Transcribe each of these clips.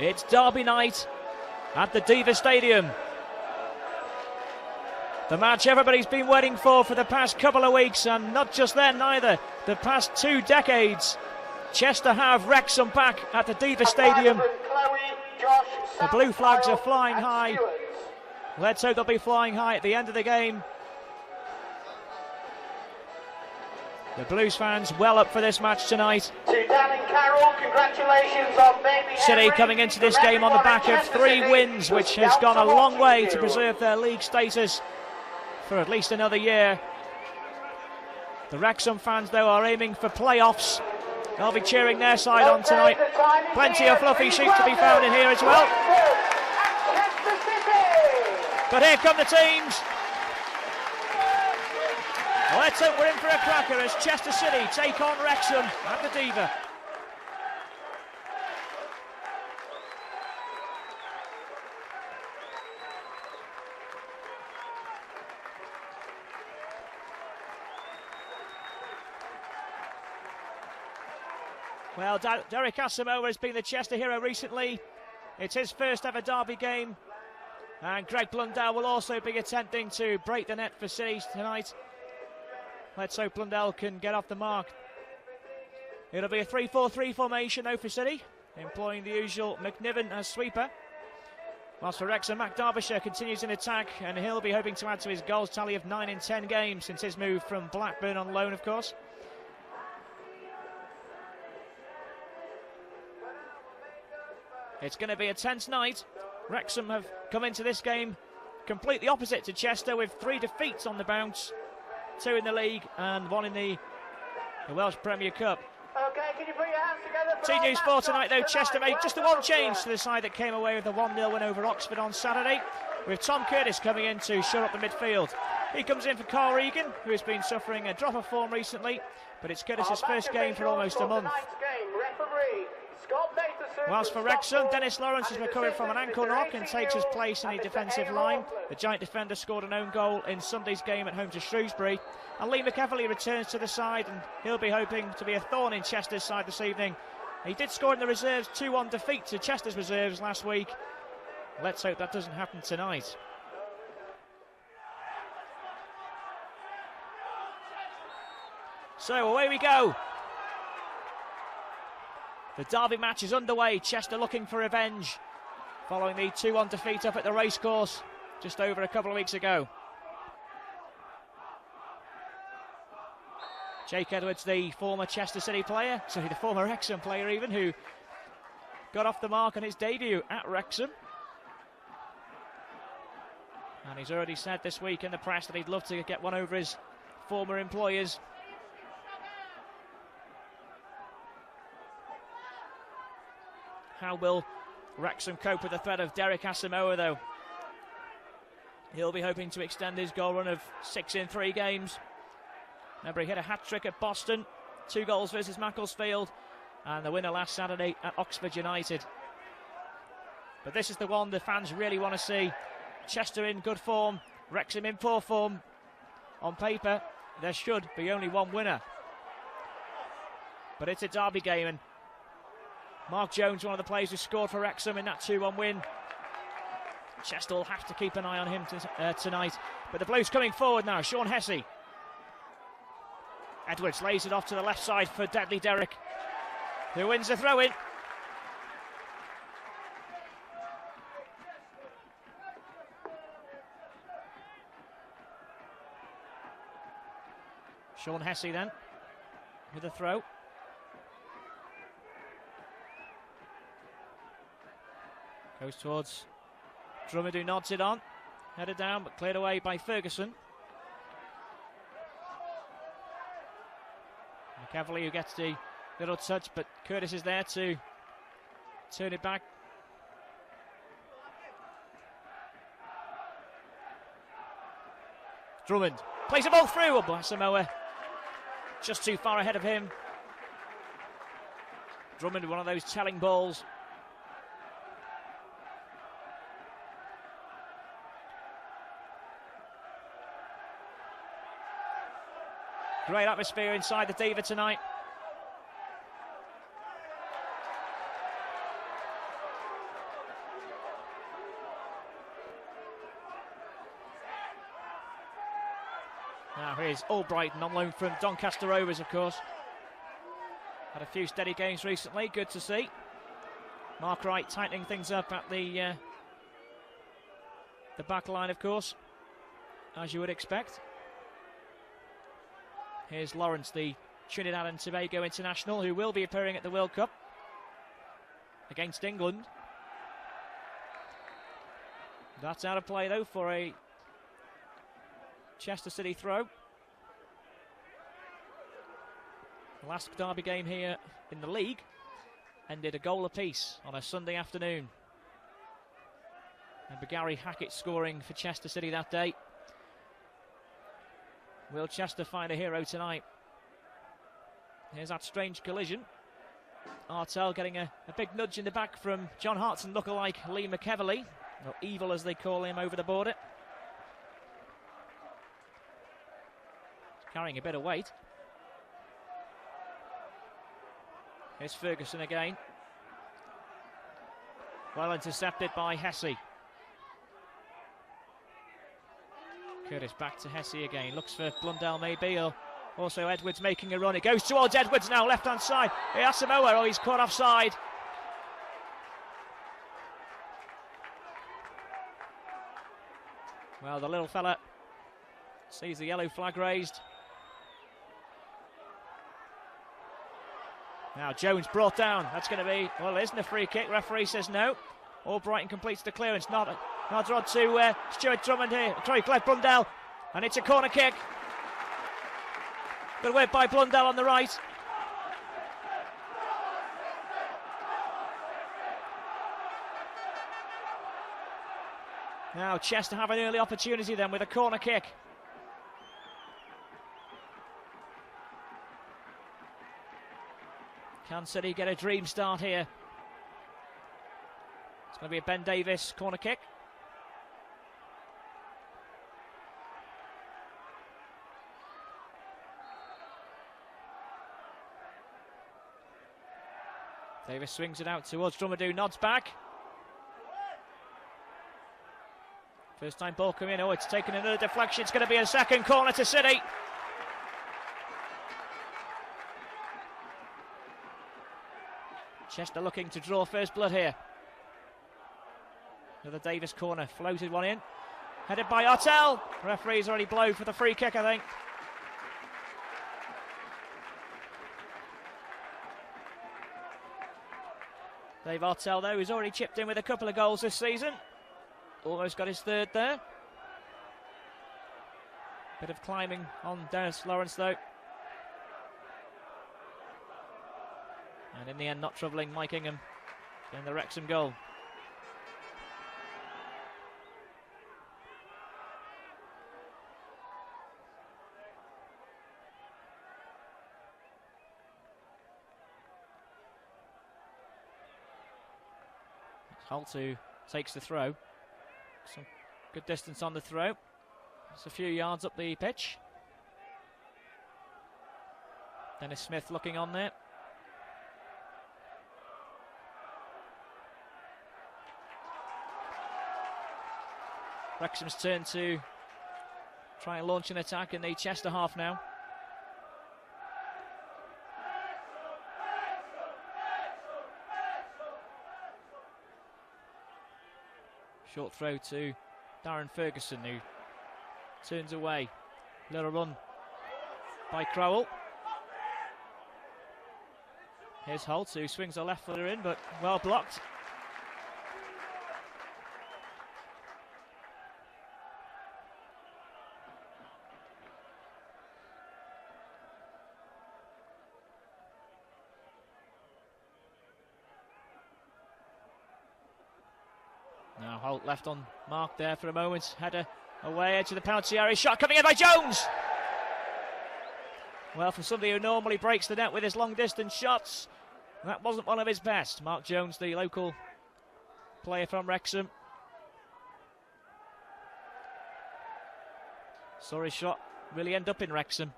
It's Derby night at the Deva Stadium. The match everybody's been waiting for the past couple of weeks, and not just then either, the past 2 decades. Chester have Wrexham back at the Deva Stadium. The blue flags are flying high. Let's hope they'll be flying high at the end of the game. The Blues fans well up for this match tonight. To Dan and Carol, congratulations on baby City coming into this game on the back of 3 wins, which has gone a long way to preserve their league status for at least another year. The Wrexham fans, though, are aiming for playoffs. They'll be cheering their side on tonight. Plenty of fluffy sheep to be found in here as well. But here come the teams. Let's hope we're in for a cracker as Chester City take on Wrexham at the Deva. Well, Derek Asamoah has been the Chester hero recently. It's his first ever derby game. And Greg Blundell will also be attempting to break the net for City tonight. Let's hope Blundell can get off the mark. It'll be a 3-4-3 formation though for City, employing the usual McNiven as sweeper. Whilst for Wrexham, Mac Derbyshire continues in attack, and he'll be hoping to add to his goals tally of 9 in 10 games since his move from Blackburn on loan, of course. It's going to be a tense night. Wrexham have come into this game completely opposite to Chester, with 3 defeats on the bounce. 2 in the league and 1 in the Welsh Premier Cup. Okay, can you put your hands together Team news for tonight though, Chester made just the 1 change to the side that came away with a 1-0 win over Oxford on Saturday, with Tom Curtis coming in to shore up the midfield. He comes in for Carl Regan, who has been suffering a drop of form recently, but it's Curtis's first game for almost a month. Whilst for Wrexham, Dennis Lawrence has recovered from an ankle knock and takes his place in the defensive line. The giant defender scored an own goal in Sunday's game at home to Shrewsbury. And Lee McEverley returns to the side, and he'll be hoping to be a thorn in Chester's side this evening. He did score in the reserves 2-1 defeat to Chester's reserves last week. Let's hope that doesn't happen tonight. So away we go. The derby match is underway. Chester looking for revenge following the 2-1 defeat up at the racecourse just over a couple of weeks ago. Jake Edwards, the former Chester City player, the former Wrexham player even, who got off the mark on his debut at Wrexham. And he's already said this week in the press that he'd love to get one over his former employers. How will Wrexham cope with the threat of Derek Asamoah, though? He'll be hoping to extend his goal run of 6 in 3 games. Remember, he hit a hat-trick at Boston, 2 goals versus Macclesfield, and the winner last Saturday at Oxford United. But this is the one the fans really want to see. Chester in good form, Wrexham in poor form. On paper, there should be only one winner. But it's a derby game, and Mark Jones, one of the players who scored for Wrexham in that 2-1 win. Chester will have to keep an eye on him tonight. But the Blues coming forward now. Sean Hesse. Edwards lays it off to the left side for Deadly Derrick, who wins the throw-in. Sean Hesse then with a throw. Goes towards Drummond, who nods it on. Headed down, but cleared away by Ferguson. McEverley, who gets the little touch, but Curtis is there to turn it back. Drummond plays the ball through. Asamoah just too far ahead of him. Drummond with one of those telling balls. Great atmosphere inside the Deva tonight. Now here's Albrighton on loan from Doncaster Rovers, of course. Had a few steady games recently, good to see. Mark Wright tightening things up at the back line, of course, as you would expect. Here's Lawrence, the Trinidad and Tobago international, who will be appearing at the World Cup against England. That's out of play, though, for a Chester City throw. The last derby game here in the league ended a goal apiece on a Sunday afternoon. And Gary Hackett scoring for Chester City that day. Will Chester find a hero tonight? Here's that strange collision. Artell getting a big nudge in the back from John Hartson lookalike Lee McEverley, or Evil as they call him over the border. Carrying a bit of weight. Here's Ferguson again. Well intercepted by Hesse. Curtis back to Hesse again. Looks for Blundell maybe, or also Edwards making a run. It goes towards Edwards now, left-hand side. Asamoah, oh, he's caught offside. Well, the little fella sees the yellow flag raised. Now Jones brought down. That's going to be, well, it isn't a free kick. Referee says no. Albrighton completes the clearance. Nods on to Stuart Drummond here. Sorry, Clive Blundell. And it's a corner kick. Good work by Blundell on the right. Now Chester have an early opportunity then with a corner kick. Can City get a dream start here? It's going to be a Ben Davies corner kick. Davies swings it out towards Drummond, who nods back. First time ball coming in. Oh, it's taken another deflection. It's going to be a second corner to City. Chester looking to draw first blood here. Another Davies corner, floated one in. Headed by Artell. Referee's already blown for the free kick, I think. Dave Artell, though, who's already chipped in with a couple of goals this season. Almost got his third there. Bit of climbing on Dennis Lawrence, though. And in the end, not troubling Mike Ingham in the Wrexham goal. Holt who takes the throw. Some good distance on the throw. It's a few yards up the pitch. Dennis Smith looking on there. Wrexham's turn to try and launch an attack in the Chester half now. Short throw to Darren Ferguson, who turns away. Little run by Crowell. Here's Holt, who swings a left footer in, but well blocked. Now Holt left on mark there for a moment. Header away, edge of the penalty area. Shot coming in by Jones. Well, for somebody who normally breaks the net with his long distance shots, that wasn't one of his best. Mark Jones, the local player from Wrexham. Saw his shot really end up in Wrexham.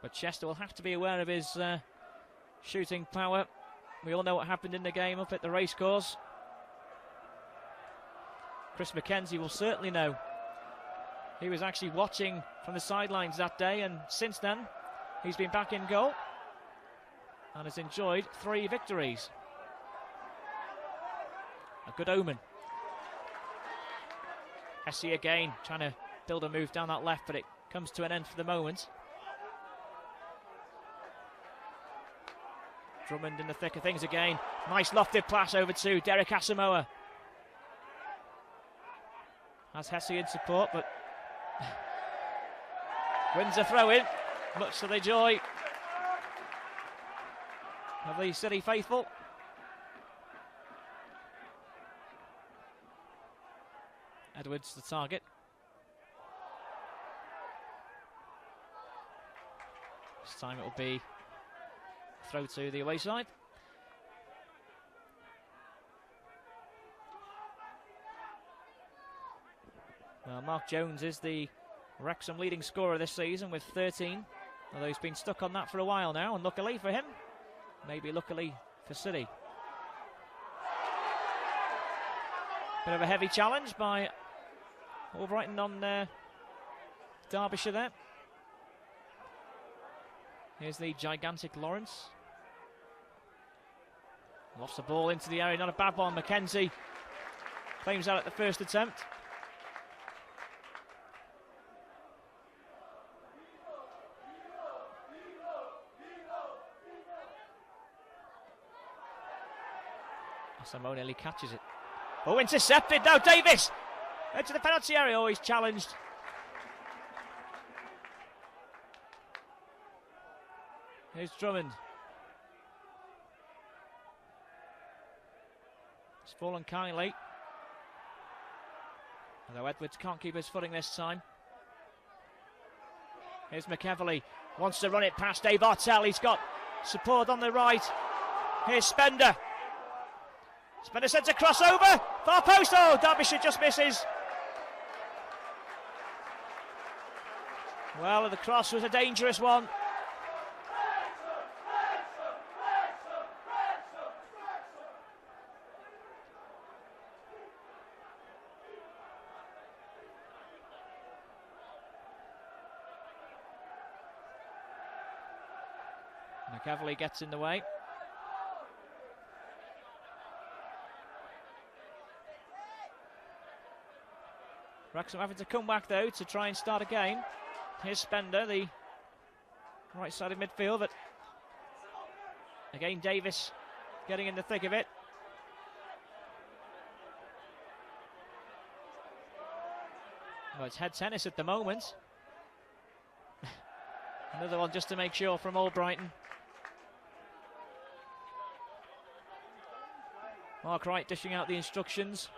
But Chester will have to be aware of his shooting power. We all know what happened in the game up at the racecourse. Chris McKenzie will certainly know He was actually watching from the sidelines that day, and since then he's been back in goal and has enjoyed 3 victories. A good omen. Hesse again trying to build a move down that left, but it comes to an end for the moment. Drummond in the thick of things again. Nice lofted pass over to Derek Asamoah. Has Hesse in support, but wins a throw in, much to the joy of the City faithful. Edwards the target. This time it will be a throw to the away side. Well, Mark Jones is the Wrexham leading scorer this season with 13, although he's been stuck on that for a while now, and luckily for him, maybe luckily for City. Bit of a heavy challenge by Albrighton on Derbyshire there. Here's the gigantic Lawrence. Lost the ball into the area, not a bad one. Mackenzie claims that at the first attempt. Asamoah nearly catches it. Oh, intercepted now, Davies! Into the penalty area, oh, he's challenged. Here's Drummond. It's fallen kindly. Although Edwards can't keep his footing this time. Here's McEverley. Wants to run it past Dave Artell. He's got support on the right. Here's Spender. Spender sends a crossover. Far post. Oh, Derbyshire just misses. Well, the cross was a dangerous one. McEverley gets in the way. Wrexham having to come back though to try and start again. Here's Spender, the right side of midfield, but again Davies getting in the thick of it. Well, it's head tennis at the moment. Another one just to make sure from Albrighton. Mark Wright dishing out the instructions.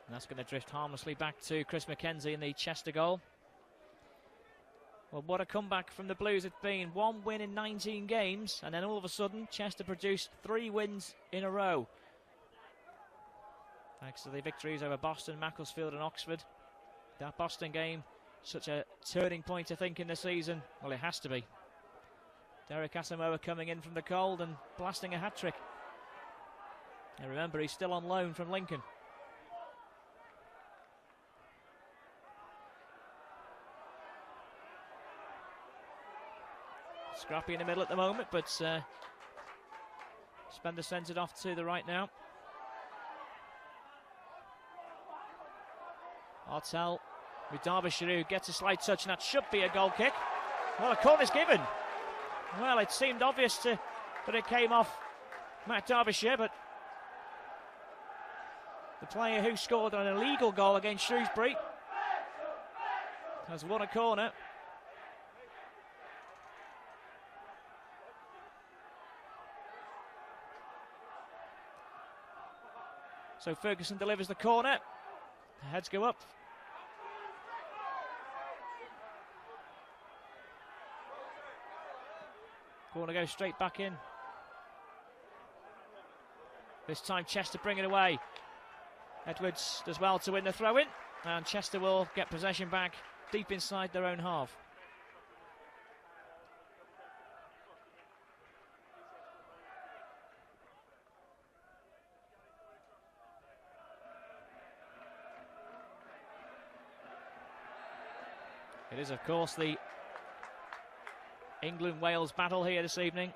And that's going to drift harmlessly back to Chris Mackenzie in the Chester goal. Well, what a comeback from the Blues it's been. 1 win in 19 games, and then all of a sudden Chester produced 3 wins in a row. Thanks to the victories over Boston, Macclesfield and Oxford. That Boston game, such a turning point, I think, in the season. Well, it has to be. Derek Asamoah coming in from the cold and blasting a hat-trick. And remember, he's still on loan from Lincoln. Scrappy in the middle at the moment, but Spender sends it off to the right now. Artell with Derbyshire, who gets a slight touch, and that should be a goal kick. Well, a corner's given. Well, it seemed obvious that it came off Matt Derbyshire, but the player who scored an illegal goal against Shrewsbury has won a corner. So Ferguson delivers the corner. The heads go up. Corner goes straight back in. This time Chester bring it away. Edwards does well to win the throw-in, and Chester will get possession back deep inside their own half. It is, of course, the England-Wales battle here this evening.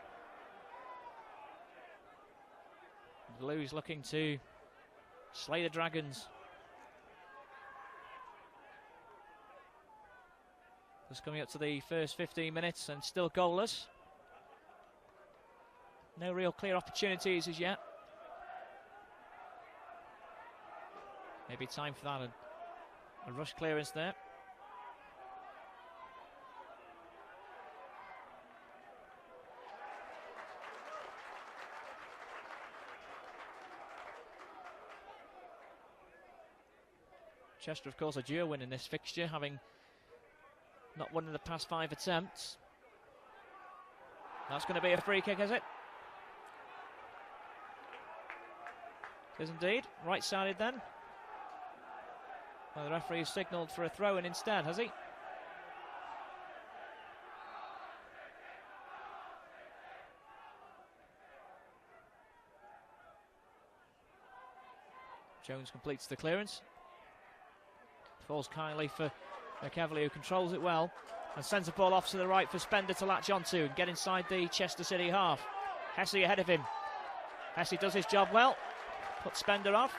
The Blues looking to slay the Dragons. Just coming up to the first 15 minutes and still goalless. No real clear opportunities as yet. Maybe time for that, a rush clearance there. Chester, of course, a dual win in this fixture, having not won in the past 5 attempts. That's going to be a free kick, is it? It is indeed. Right-sided then. Well, the referee has signalled for a throw-in instead, has he? Jones completes the clearance. Falls kindly for McEvely, who controls it well, and sends the ball off to the right for Spender to latch onto and get inside the Chester City half. Hesse ahead of him. Hesse does his job well, puts Spender off.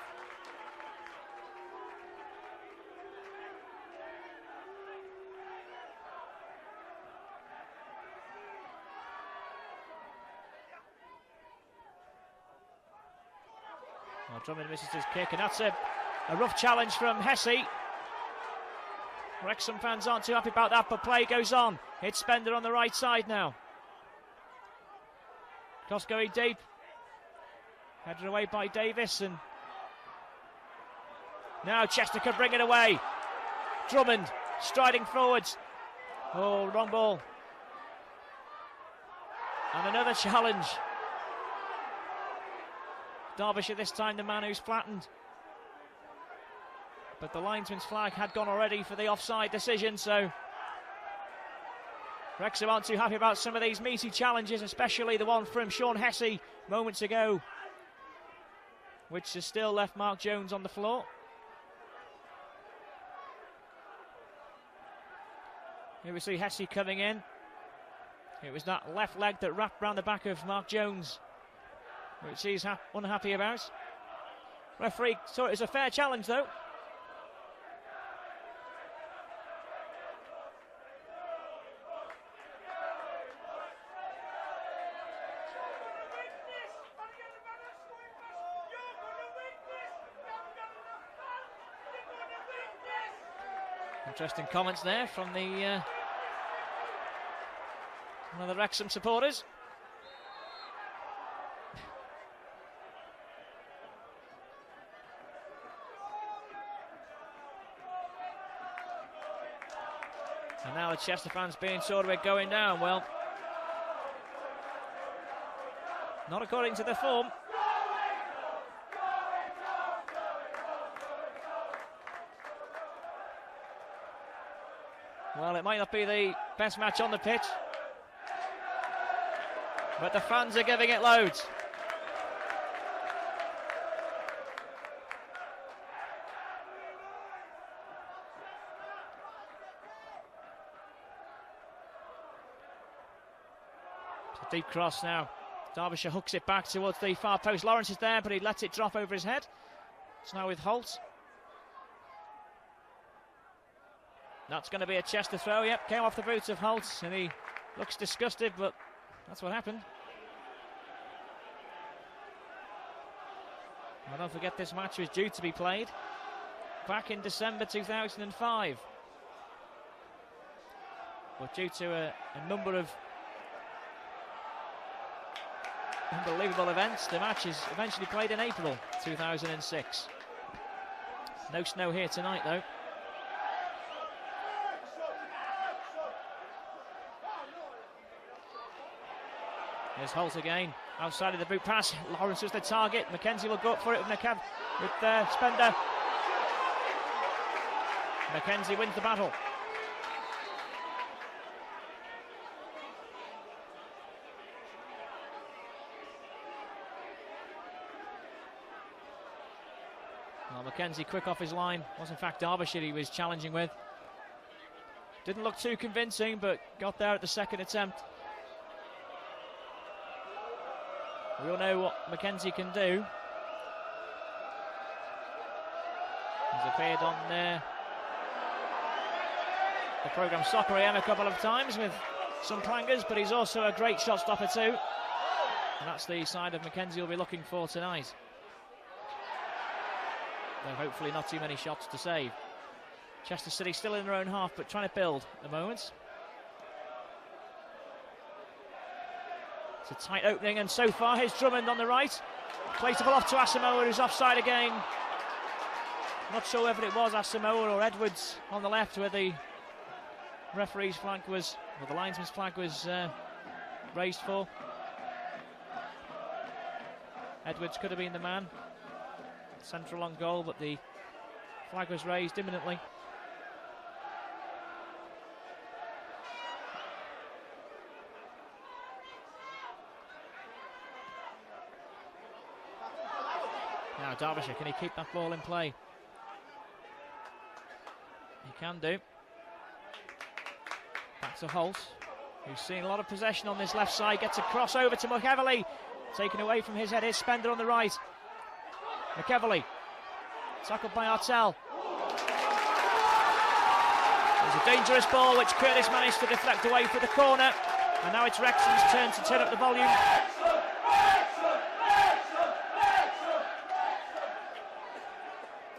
Well, Drummond misses his kick, and that's a rough challenge from Hesse. Wrexham fans aren't too happy about that, but play goes on. It's Spender on the right side now. Cross going deep. Headed away by Davies, and now Chester can bring it away. Drummond striding forwards. Oh, wrong ball. And another challenge. Derbyshire this time the man who's flattened. But the linesman's flag had gone already for the offside decision, so Wrexham aren't too happy about some of these meaty challenges, especially the one from Sean Hesse moments ago, which has still left Mark Jones on the floor. Here we see Hesse coming in. It was that left leg that wrapped round the back of Mark Jones, which he's unhappy about. Referee saw it as a fair challenge though. Interesting comments there from the one of the Wrexham supporters. And now the Chester fans being told we're going down. Well, not according to the form. Well, it might not be the best match on the pitch, but the fans are giving it loads. It's a deep cross now. Derbyshire hooks it back towards the far post. Lawrence is there, but he lets it drop over his head. It's now with Holt. That's going to be a Chester throw. Yep, came off the boots of Holt, and he looks disgusted, but that's what happened. Well, don't forget this match was due to be played back in December 2005. But due to a number of unbelievable events, the match is eventually played in April 2006. No snow here tonight, though. Here's Holt again, outside of the boot pass. Lawrence is the target. Mackenzie will go up for it with Spender. Mackenzie wins the battle. Well, Mackenzie quick off his line. Was in fact Derbyshire he was challenging with. Didn't look too convincing, but got there at the second attempt. We all know what Mackenzie can do. He's appeared on the programme Soccer AM a couple of times with some clangers, but he's also a great shot stopper too. And that's the side of Mackenzie we'll be looking for tonight. Though hopefully not too many shots to save. Chester City still in their own half, but trying to build at the moment. It's a tight opening, and so far here's Drummond on the right. Plays the ball off to Asamoah, who's offside again. Not sure whether it was Asamoah or Edwards on the left where the referee's flag was, or the linesman's flag was raised for. Edwards could have been the man. Central on goal, but the flag was raised imminently. Now Derbyshire, can he keep that ball in play? He can do. Back to Holt, who's seen a lot of possession on this left side. Gets a cross over to McEverly. Taken away from his head is Spender on the right. McEverly. Tackled by Artell. There's a dangerous ball which Curtis managed to deflect away for the corner. And now it's Wrexham's turn to turn up the volume.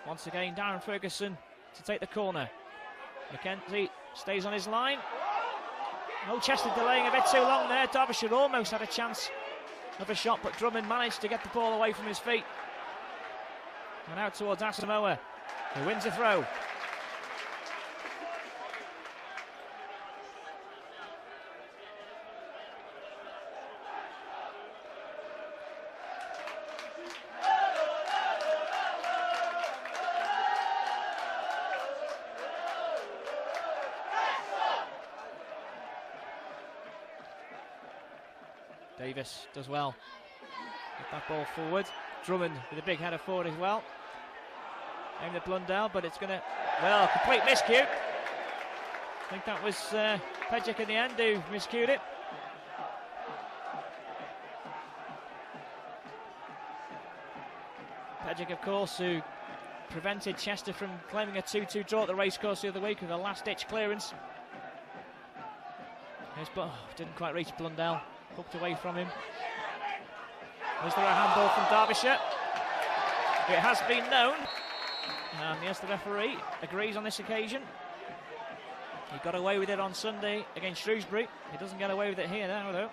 Once again, Darren Ferguson to take the corner. Mackenzie stays on his line. Oh, Chester delaying a bit too long there. Derbyshire almost had a chance of a shot, but Drummond managed to get the ball away from his feet. And out towards Asamoah, who wins the throw. Davies does well. Get that ball forward. Drummond with a big header forward as well. Aimed at Blundell, but it's going to... Well, complete miscue. I think that was Pejic in the end who miscued it. Pejic, of course, who prevented Chester from claiming a 2-2 draw at the racecourse the other week with a last-ditch clearance. Didn't quite reach Blundell. Hooked away from him. Is there a handball from Derbyshire? It has been known. And yes, the referee agrees on this occasion. He got away with it on Sunday against Shrewsbury. He doesn't get away with it here now, though.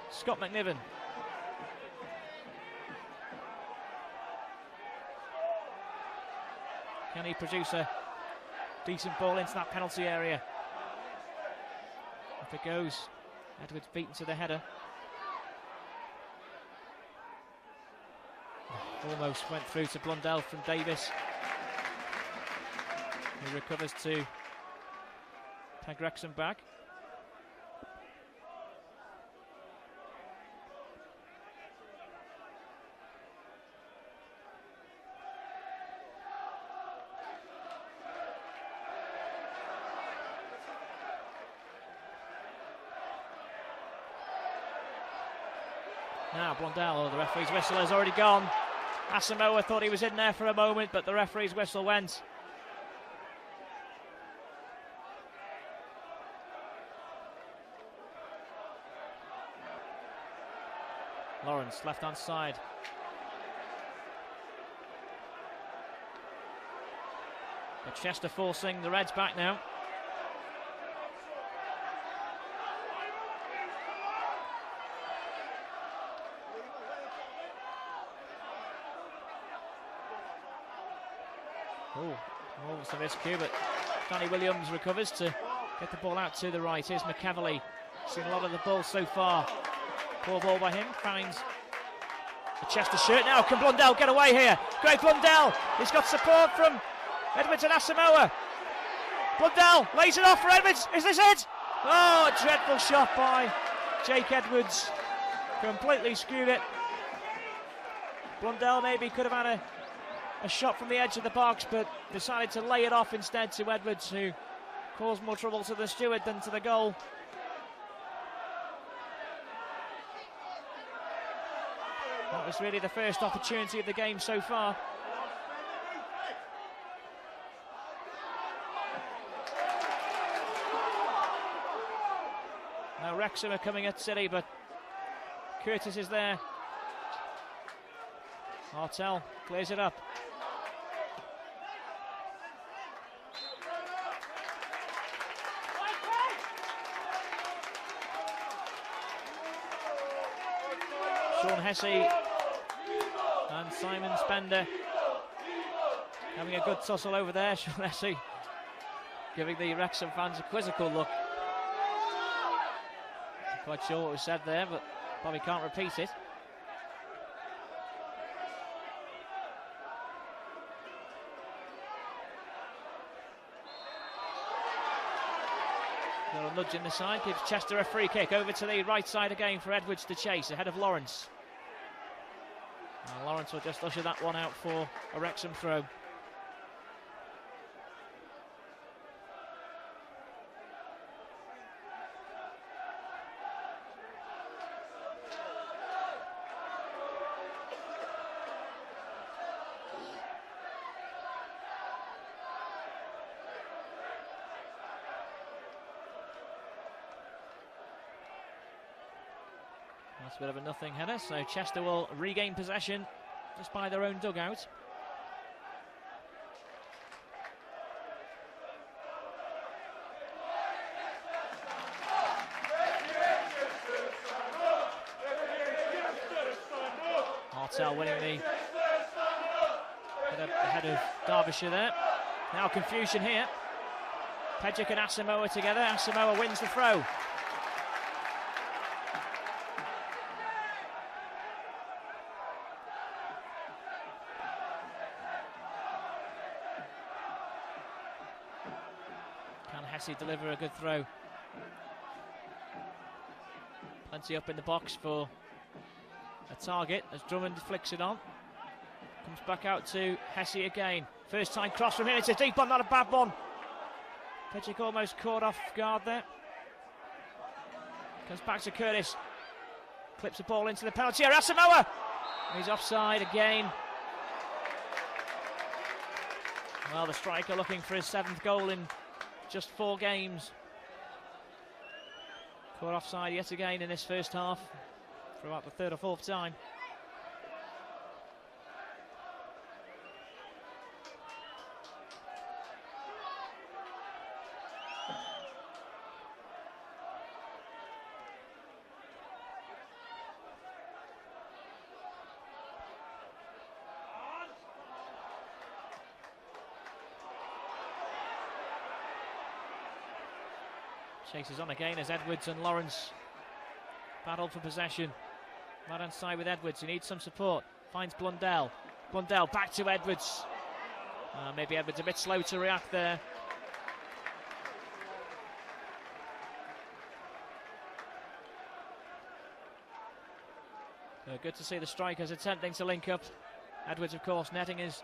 Scott McNiven. Can he produce a decent ball into that penalty area? If it goes, Edwards beaten to the header. Almost went through to Blundell from Davies, who recovers to peg Wrexham back. Now Blundell, the referee's whistle has already gone. Asamoah thought he was in there for a moment, but the referee's whistle went. Lawrence, left-hand side. But Chester forcing the Reds back now. Almost a miscue, but Danny Williams recovers to get the ball out to the right. Here's McEverly. Seen a lot of the ball so far. Poor ball by him. Finds the Chester shirt. Now can Blundell get away here? Great Blundell. He's got support from Edwards and Asamoah. Blundell lays it off for Edwards. Is this it? Oh, a dreadful shot by Jake Edwards. Completely skewed it. Blundell maybe could have had a shot from the edge of the box, but decided to lay it off instead to Edwards, who caused more trouble to the steward than to the goal. That was really the first opportunity of the game so far. Now Wrexham are coming at City, but Curtis is there. Martel clears it up. Sean Hesse and Simon Spender having a good tussle over there. Sean Hesse giving the Wrexham fans a quizzical look. Not quite sure what was said there, but probably can't repeat it. Got a nudge in the side, gives Chester a free kick over to the right side again for Edwards to chase ahead of Lawrence. And Lawrence will just usher that one out for a Wrexham throw. That's a bit of a nothing header, so Chester will regain possession just by their own dugout. Martel winning the head of Derbyshire there. Now confusion here. Pedgick and Asamoah together. Asamoah wins the throw. Hesse deliver a good throw. Plenty up in the box for a target as Drummond flicks it on. Comes back out to Hesse again. First time cross from him. It's a deep one, not a bad one. Pedgick almost caught off guard there. Comes back to Curtis. Clips the ball into the penalty area. Asamoah! He's offside again. Well, the striker looking for his 7th goal in just 4 games. Caught offside yet again in this first half for about the 3rd or 4th time. Chases on again as Edwards and Lawrence battle for possession. Right hand side with Edwards, he needs some support. Finds Blundell. Blundell back to Edwards. Maybe Edwards a bit slow to react there. Good to see the strikers attempting to link up. Edwards, of course, netting his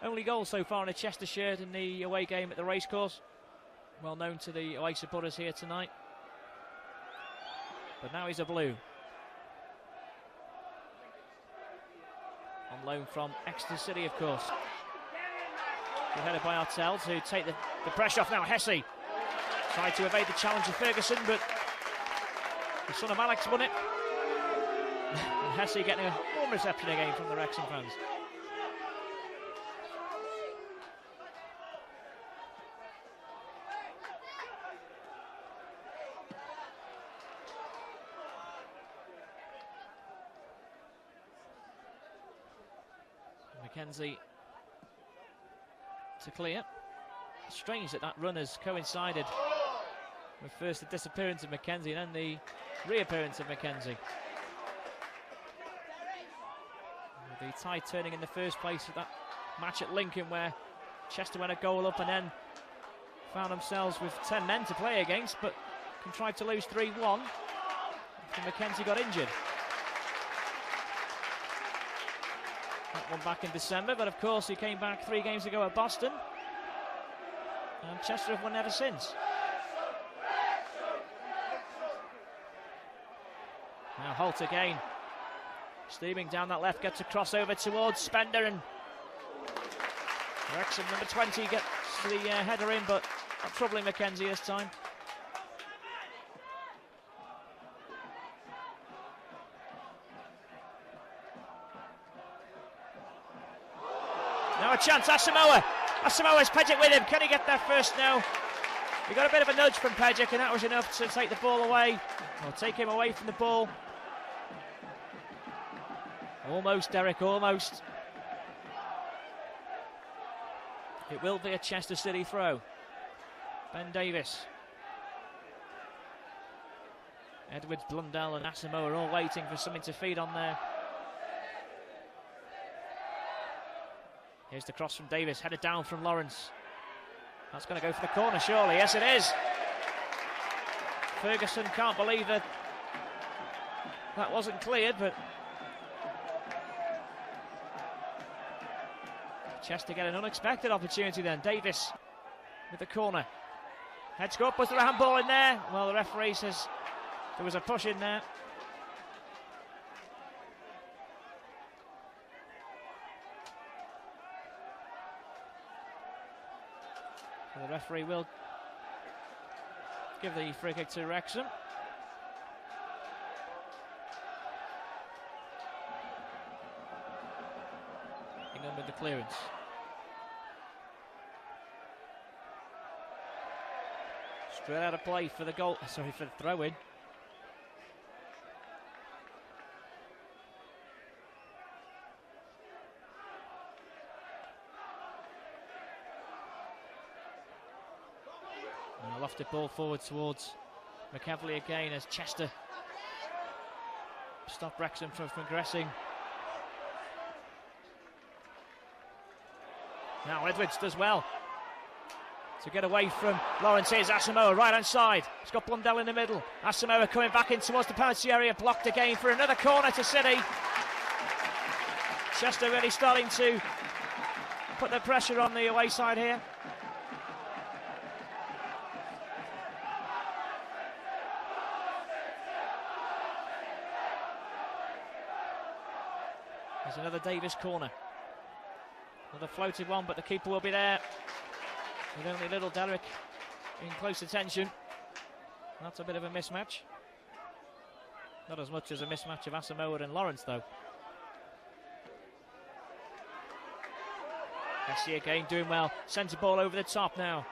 only goal so far in a Chester shirt in the away game at the racecourse. Well known to the away supporters here tonight. But now he's a blue. On loan from Exeter City, of course. Good headed by Artel to take the pressure off now. Hesse tried to evade the challenge of Ferguson, but the son of Alex won it. And Hesse getting a warm reception again from the Wrexham fans. Mackenzie to clear. Strange that that run has coincided with first the disappearance of Mackenzie and then the reappearance of Mackenzie. The tide turning in the first place of that match at Lincoln, where Chester went a goal up and then found themselves with 10 men to play against, but contrived to lose 3-1 after Mackenzie got injured. That one back in December, but of course he came back 3 games ago at Boston. And Chester have won ever since. Now Holt again. Steaming down that left, gets a crossover towards Spender, and Wrexham number 20 gets the header in, but not troubling Mackenzie this time. Now a chance, Asamoah. Asamoah's Pejic with him. Can he get there first? No. He got a bit of a nudge from Pejic, and that was enough to take the ball away, or take him away from the ball. Almost, Derek, almost. It will be a Chester City throw. Ben Davies. Edwards, Blundell and Asamoah are all waiting for something to feed on there. Here's the cross from Davies, headed down from Lawrence. That's going to go for the corner, surely. Yes, it is. Ferguson can't believe that wasn't cleared, but Chester get an unexpected opportunity then. Davies with the corner. Heads go up, was there a handball in there? Well, the referee says there was a push in there. So the referee will give the free kick to Wrexham. England with the clearance. Straight out of play for the goal, sorry, for the throw-in. And a lofted ball forward towards McEvely again as Chester stop Wrexham from progressing. Now Edwards does well to get away from Lawrence. Here's Asamoah, right hand side. He's got Blundell in the middle. Asamoah coming back in towards the penalty area, blocked again for another corner to City. Chester really starting to put the pressure on the away side here. There's another Davies corner. Another floated one, but the keeper will be there. With only little Derrick in close attention. That's a bit of a mismatch. Not as much as a mismatch of Asamoah and Lawrence, though. Hesse again doing well. Centre ball over the top now.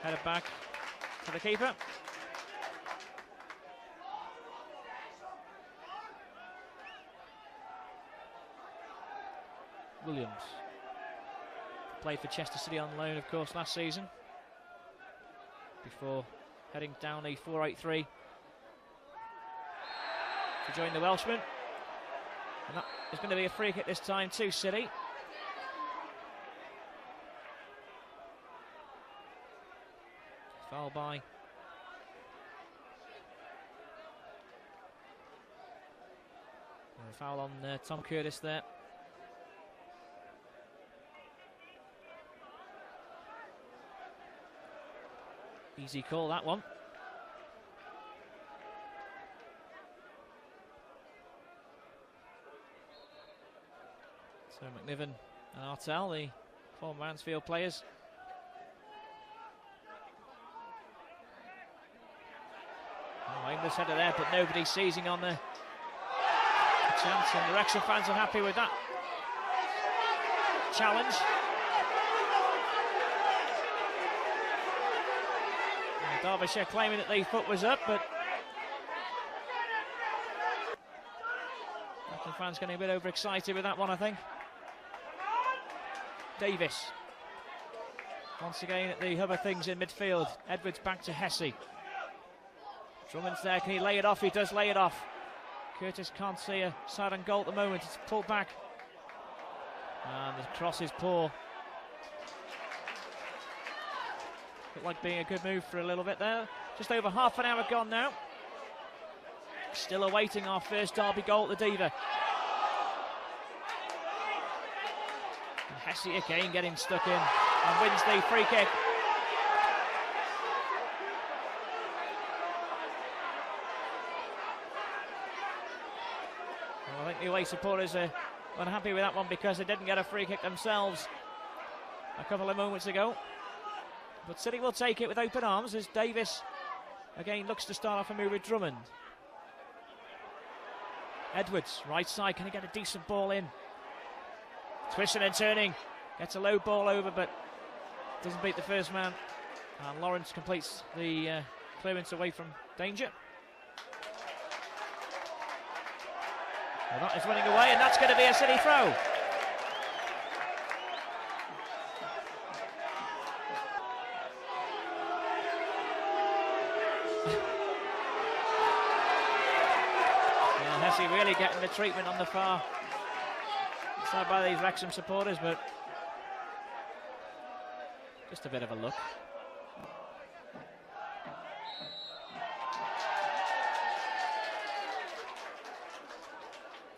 Headed back to the keeper. Williams played for Chester City on loan, of course, last season before heading down a 4-8-3 to join the Welshman. And that is going to be a free kick this time to City. Foul by foul on Tom Curtis there. Easy call, that one. So McNiven and Artell, the former Mansfield players. Oh, English header there, but nobody's seizing on the chance, and the Wrexham fans are happy with that challenge. Derbyshire claiming that the foot was up, but Wrexham fans getting a bit overexcited with that one, I think. Davies once again at the hub of things in midfield. Edwards back to Hesse. Drummond's there, can he lay it off? He does lay it off. Curtis can't see a side on goal at the moment, it's pulled back. And the cross is poor. Looked like being a good move for a little bit there. Just over half an hour gone now. Still awaiting our first Derby goal at the Deva. And Hesse again getting stuck in. and wins the free kick. Well, I think the away supporters are unhappy with that one because they didn't get a free kick themselves a couple of moments ago. But City will take it with open arms as Davies again looks to start off a move with Drummond. Edwards, right side, can he get a decent ball in? Twisting and turning, gets a low ball over but doesn't beat the first man. And Lawrence completes the clearance away from danger. Well, that is running away and that's going to be a City throw. Hesse really getting the treatment on the far side by these Wrexham supporters, but just a bit of a look.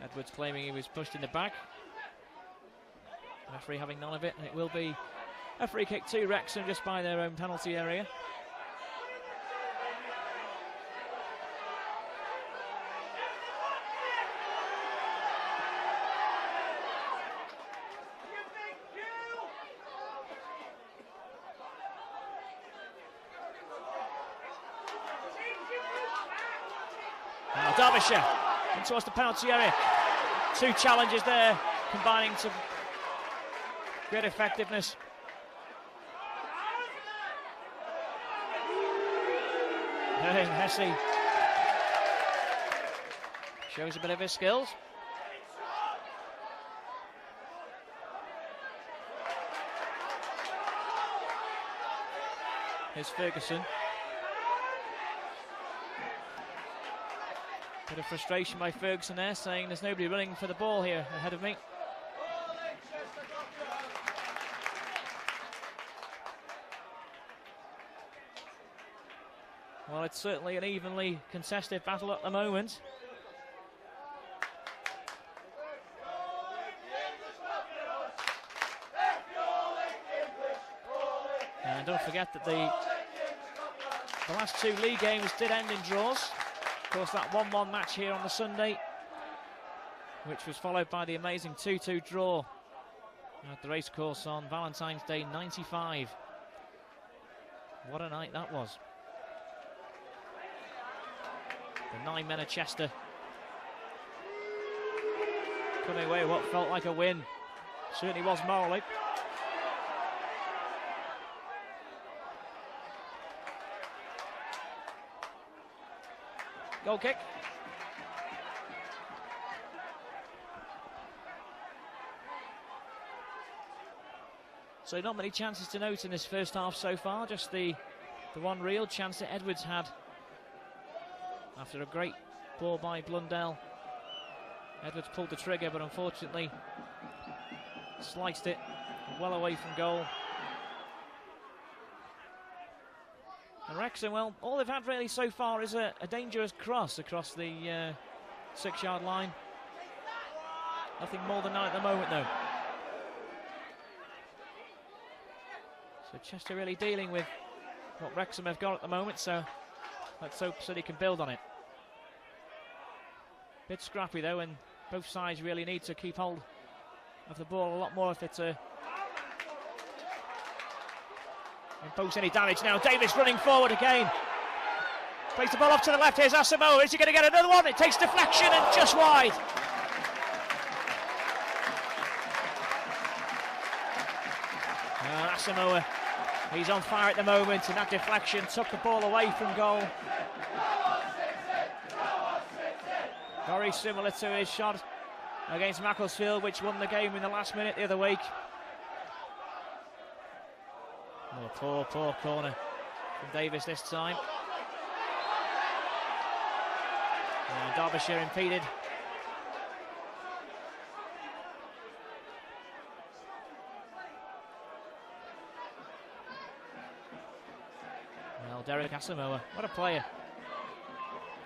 Edwards claiming he was pushed in the back. Referee having none of it, and it will be a free kick to Wrexham just by their own penalty area. Now Derbyshire in towards the penalty area. Two challenges there, combining to great effectiveness. Hesse shows a bit of his skills. Here's Ferguson. Bit of frustration by Ferguson there, saying there's nobody running for the ball here ahead of me. Well, it's certainly an evenly contested battle at the moment. And don't forget that the last two league games did end in draws. Of course, that 1-1 match here on the Sunday, which was followed by the amazing 2-2 draw at the racecourse on Valentine's Day '95. What a night that was. The 9 men of Chester coming away with what felt like a win. Certainly was morally. Goal kick. So not many chances to note in this first half so far, just the one real chance that Edwards had after a great ball by Blundell. Edwards pulled the trigger but unfortunately sliced it well away from goal. And Wrexham, well, all they've had really so far is a dangerous cross across the 6-yard line. Nothing more than that at the moment, though. So Chester really dealing with what Wrexham have got at the moment, so let's hope City can build on it. Bit scrappy, though, and both sides really need to keep hold of the ball a lot more if it's a impose any damage. Now Davies running forward again. Plays the ball off to the left. Here's Asamoah. Is he going to get another one? It takes deflection and just wide. Asamoah, he's on fire at the moment, and that deflection took the ball away from goal. Very similar to his shot against Macclesfield, which won the game in the last minute the other week. Oh, poor corner from Davies this time. And Derbyshire impeded. Well, Derek Asamoah, what a player.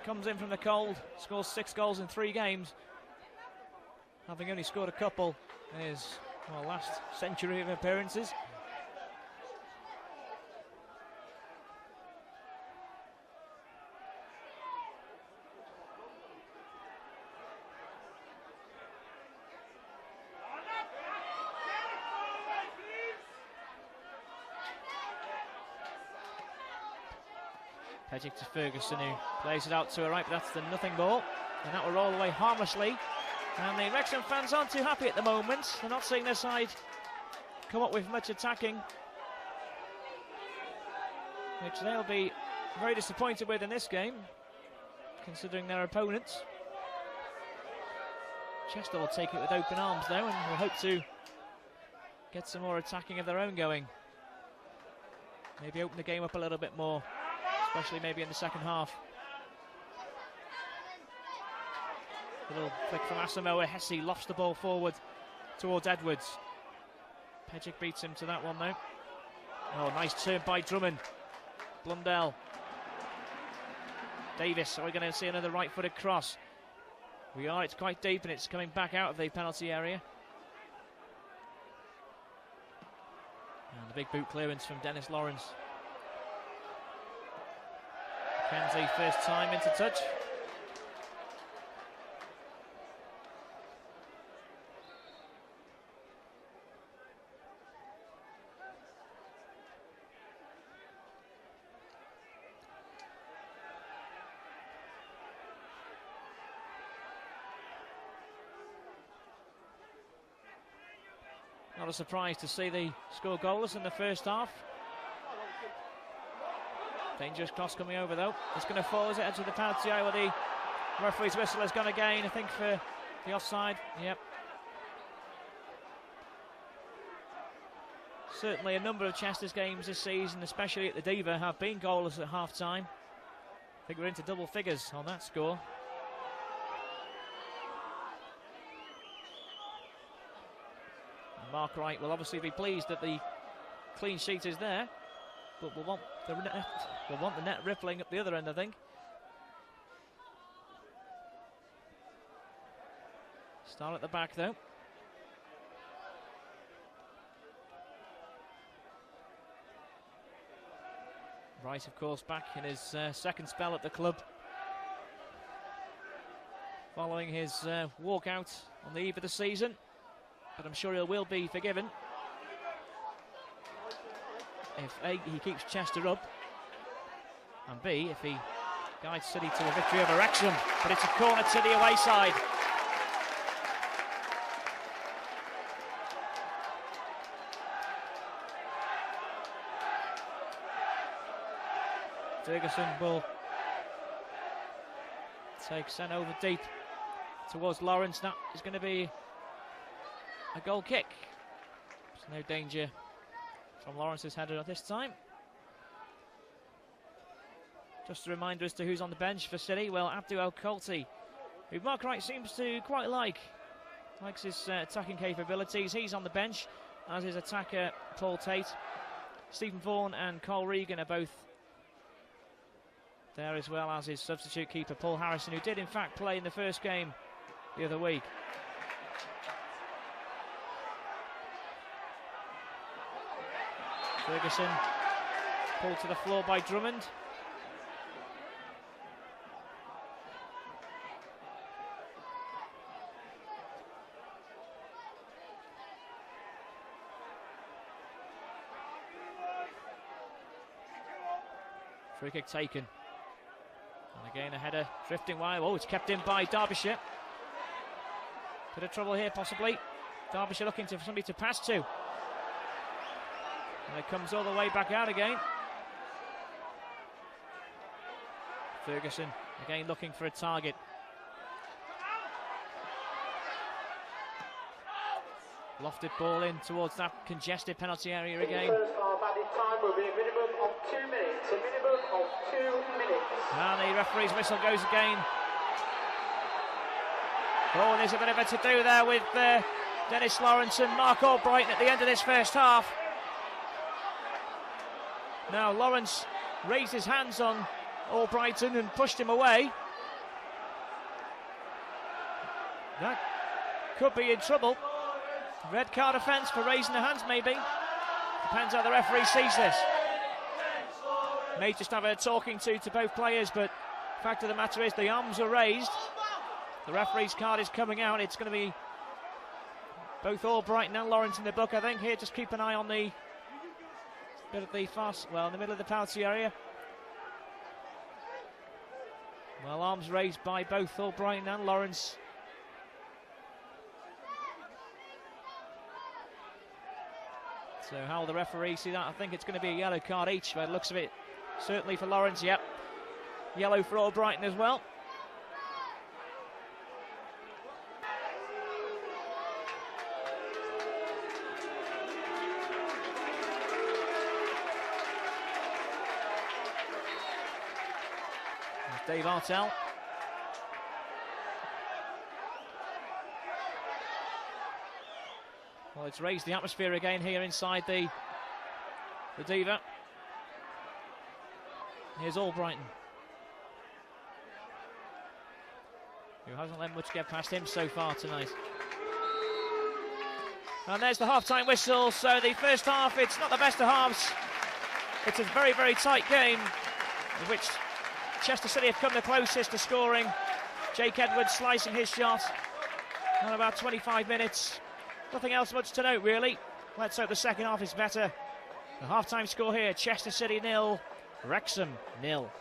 Comes in from the cold, scores 6 goals in 3 games. Having only scored a couple in his last century of appearances. Pedic to Ferguson, who plays it out to her right, but that's the nothing ball. And that will roll away harmlessly. And the Wrexham fans aren't too happy at the moment. They're not seeing their side come up with much attacking, which they'll be very disappointed with in this game, considering their opponents. Chester will take it with open arms though, and will hope to get some more attacking of their own going. Maybe open the game up a little bit more, especially maybe in the second half. A little flick from Asamoah. Hesse lofts the ball forward towards Edwards. Pedic beats him to that one though. Oh, nice turn by Drummond. Blundell. Davies, are we going to see another right-footed cross? We are, it's quite deep and it's coming back out of the penalty area. And the big boot clearance from Dennis Lawrence. Kenzie first time into touch. Not a surprise to see the score goalless in the first half. Dangerous cross coming over though. It's going to fall as it edge of the penalty area where the referee's whistle has gone again, I think, for the offside. Yep. Certainly a number of Chester's games this season, especially at the Deva, have been goalless at half-time. I think we're into double figures on that score. Mark Wright will obviously be pleased that the clean sheet is there, but we'll want the net rippling up the other end, I think. Start at the back though. Wright, of course, back in his second spell at the club, following his walkout on the eve of the season. But I'm sure he will be forgiven if A, he keeps Chester up, and B, if he guides City to a victory over Wrexham. But it's a corner to the away side. Ferguson will take sent over deep towards Lawrence. That is going to be a goal kick. There's no danger from Lawrence's header at this time. Just a reminder as to who's on the bench for City. Well, Abdou El Khalti, who Mark Wright seems to quite likes his attacking capabilities. He's on the bench, as is attacker Paul Tate. Stephen Vaughan and Cole Regan are both there, as well as his substitute keeper Paul Harrison, who did in fact play in the first game the other week. Ferguson pulled to the floor by Drummond. Free kick taken. And again a header drifting wide. Oh, it's kept in by Derbyshire. Bit of trouble here possibly. Derbyshire looking for somebody to pass to. And it comes all the way back out again. Ferguson again looking for a target. Lofted ball in towards that congested penalty area again. The first half added time will be a minimum of 2 minutes. A minimum of 2 minutes. And the referee's whistle goes again. Oh, there's a bit of a to-do there with Dennis Lawrence and Mark Albrighton at the end of this first half. Now Lawrence raised his hands on Albrighton and pushed him away. That could be in trouble. Red card offence for raising the hands, maybe. Depends how the referee sees this. May just have a talking to both players, but the fact of the matter is the arms are raised. The referee's card is coming out. It's going to be both Albrighton and Lawrence in the book, I think. Here, just keep an eye on the bit of the fast, well, in the middle of the penalty area. Well, arms raised by both Albrighton and Lawrence. So how will the referee see that? I think it's going to be a yellow card each by the looks of it. Certainly for Lawrence, yep. Yellow for Albrighton as well. Dave Artell. Well, it's raised the atmosphere again here inside the Deva. Here's Albrighton, who hasn't let much get past him so far tonight. And there's the half-time whistle. So the first half, it's not the best of halves. It's a very, very tight game, in which Chester City have come the closest to scoring. Jake Edwards slicing his shot on about 25 minutes. Nothing else much to note, really. Let's hope the second half is better. The half-time score here, Chester City 0, Wrexham 0.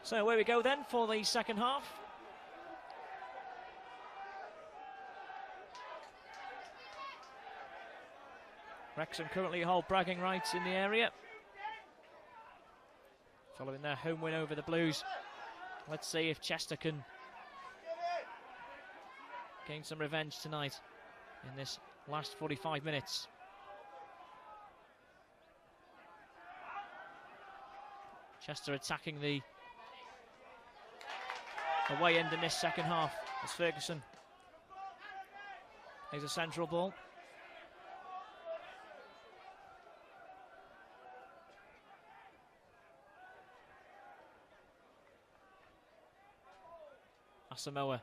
So away we go then for the second half. Wrexham currently hold bragging rights in the area, following their home win over the Blues. Let's see if Chester can gain some revenge tonight in this last 45 minutes. Chester attacking the away end in this second half as Ferguson. Here's a central ball. Asamoah,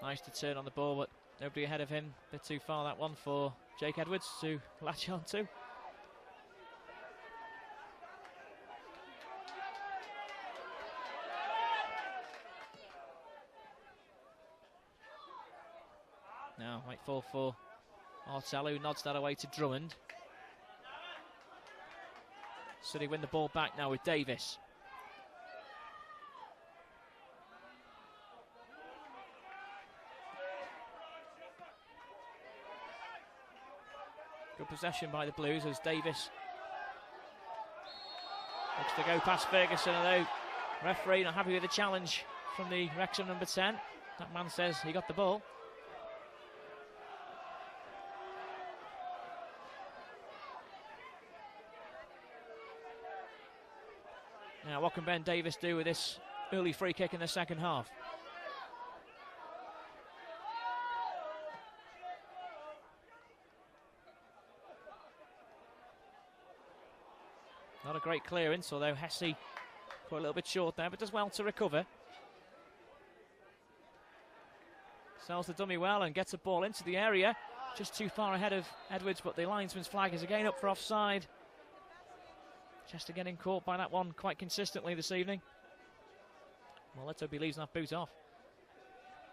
nice to turn on the ball, but nobody ahead of him. A bit too far that one for Jake Edwards to latch on to. Now might fall for Artell, who nods that away to Drummond. City win the ball back now with Davies. Good possession by the Blues as Davies looks to go past Ferguson, although referee not happy with the challenge from the Wrexham number 10. That man says he got the ball. Now, what can Ben Davies do with this early free kick in the second half? Not a great clearance, although Hesse quite a little bit short there, but does well to recover. Sells the dummy well and gets a ball into the area. Just too far ahead of Edwards, but the linesman's flag is again up for offside. Chester getting caught by that one quite consistently this evening. Well, let's hope he leaves that boot off.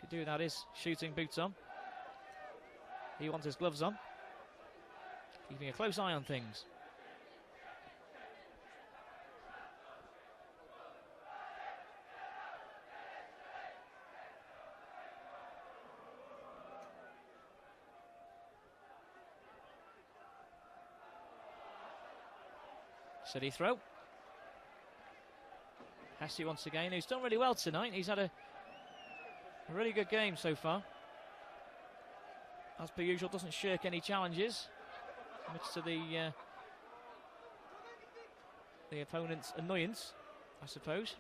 Could do that is shooting boots on. He wants his gloves on. Keeping a close eye on things. City throw. Hesse once again, who's done really well tonight. He's had a really good game so far. As per usual, doesn't shirk any challenges, much to the opponent's annoyance, I suppose.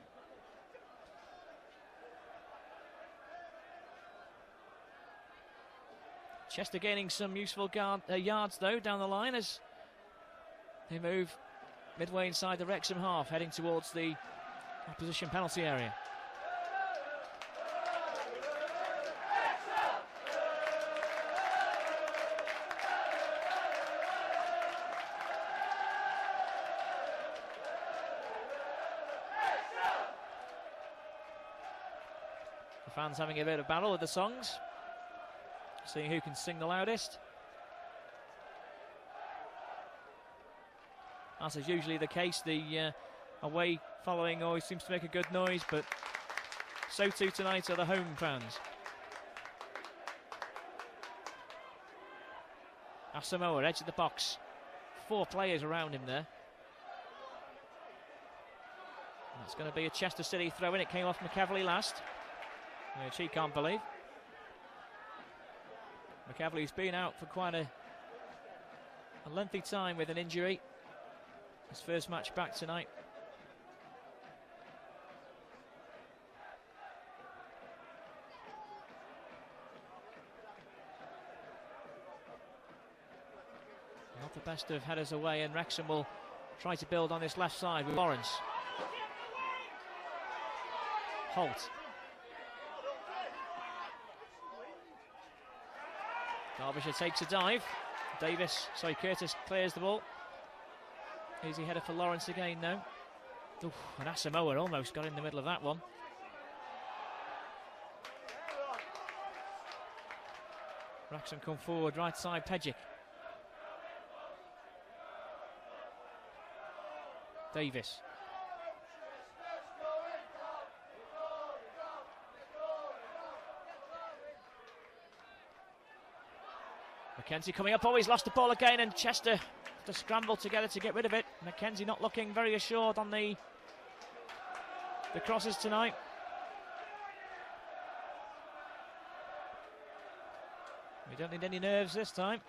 Chester gaining some useful yards though down the line as they move midway inside the Wrexham half, heading towards the opposition penalty area. The fans having a bit of battle with the songs, seeing who can sing the loudest. As is usually the case, the away following always seems to make a good noise, but so too tonight are the home fans. Asamoah, edge of the box. 4 players around him there. That's going to be a Chester City throw-in. It came off McEvely last, which he can't believe. McEvely's been out for quite a lengthy time with an injury. His first match back tonight. Not the best of headers away, and Wrexham will try to build on this left side with Lawrence. Holt. Derbyshire takes a dive. Curtis clears the ball. Easy header for Lawrence again now. Oof, and Asamoah almost got in the middle of that one. Wrexham come forward, right side, Pejic. Davies. Mackenzie coming up, he's lost the ball again, and Chester to scramble together to get rid of it. Mackenzie not looking very assured on the crosses tonight. We don't need any nerves this time.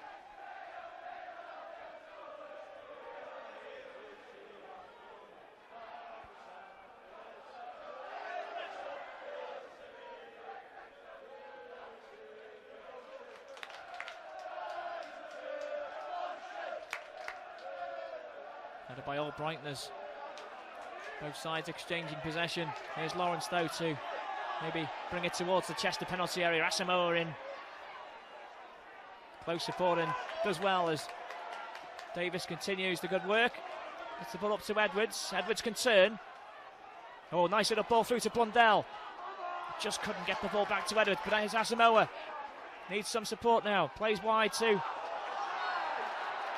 Headed by Albrightners. Both sides exchanging possession. Here's Lawrence though to maybe bring it towards the Chester penalty area. Asamoah in close support and does well as Davies continues the good work. Gets the ball up to Edwards. Edwards can turn. Oh, nice little ball through to Blundell. Just couldn't get the ball back to Edwards, but here's Asamoah. Needs some support now. Plays wide to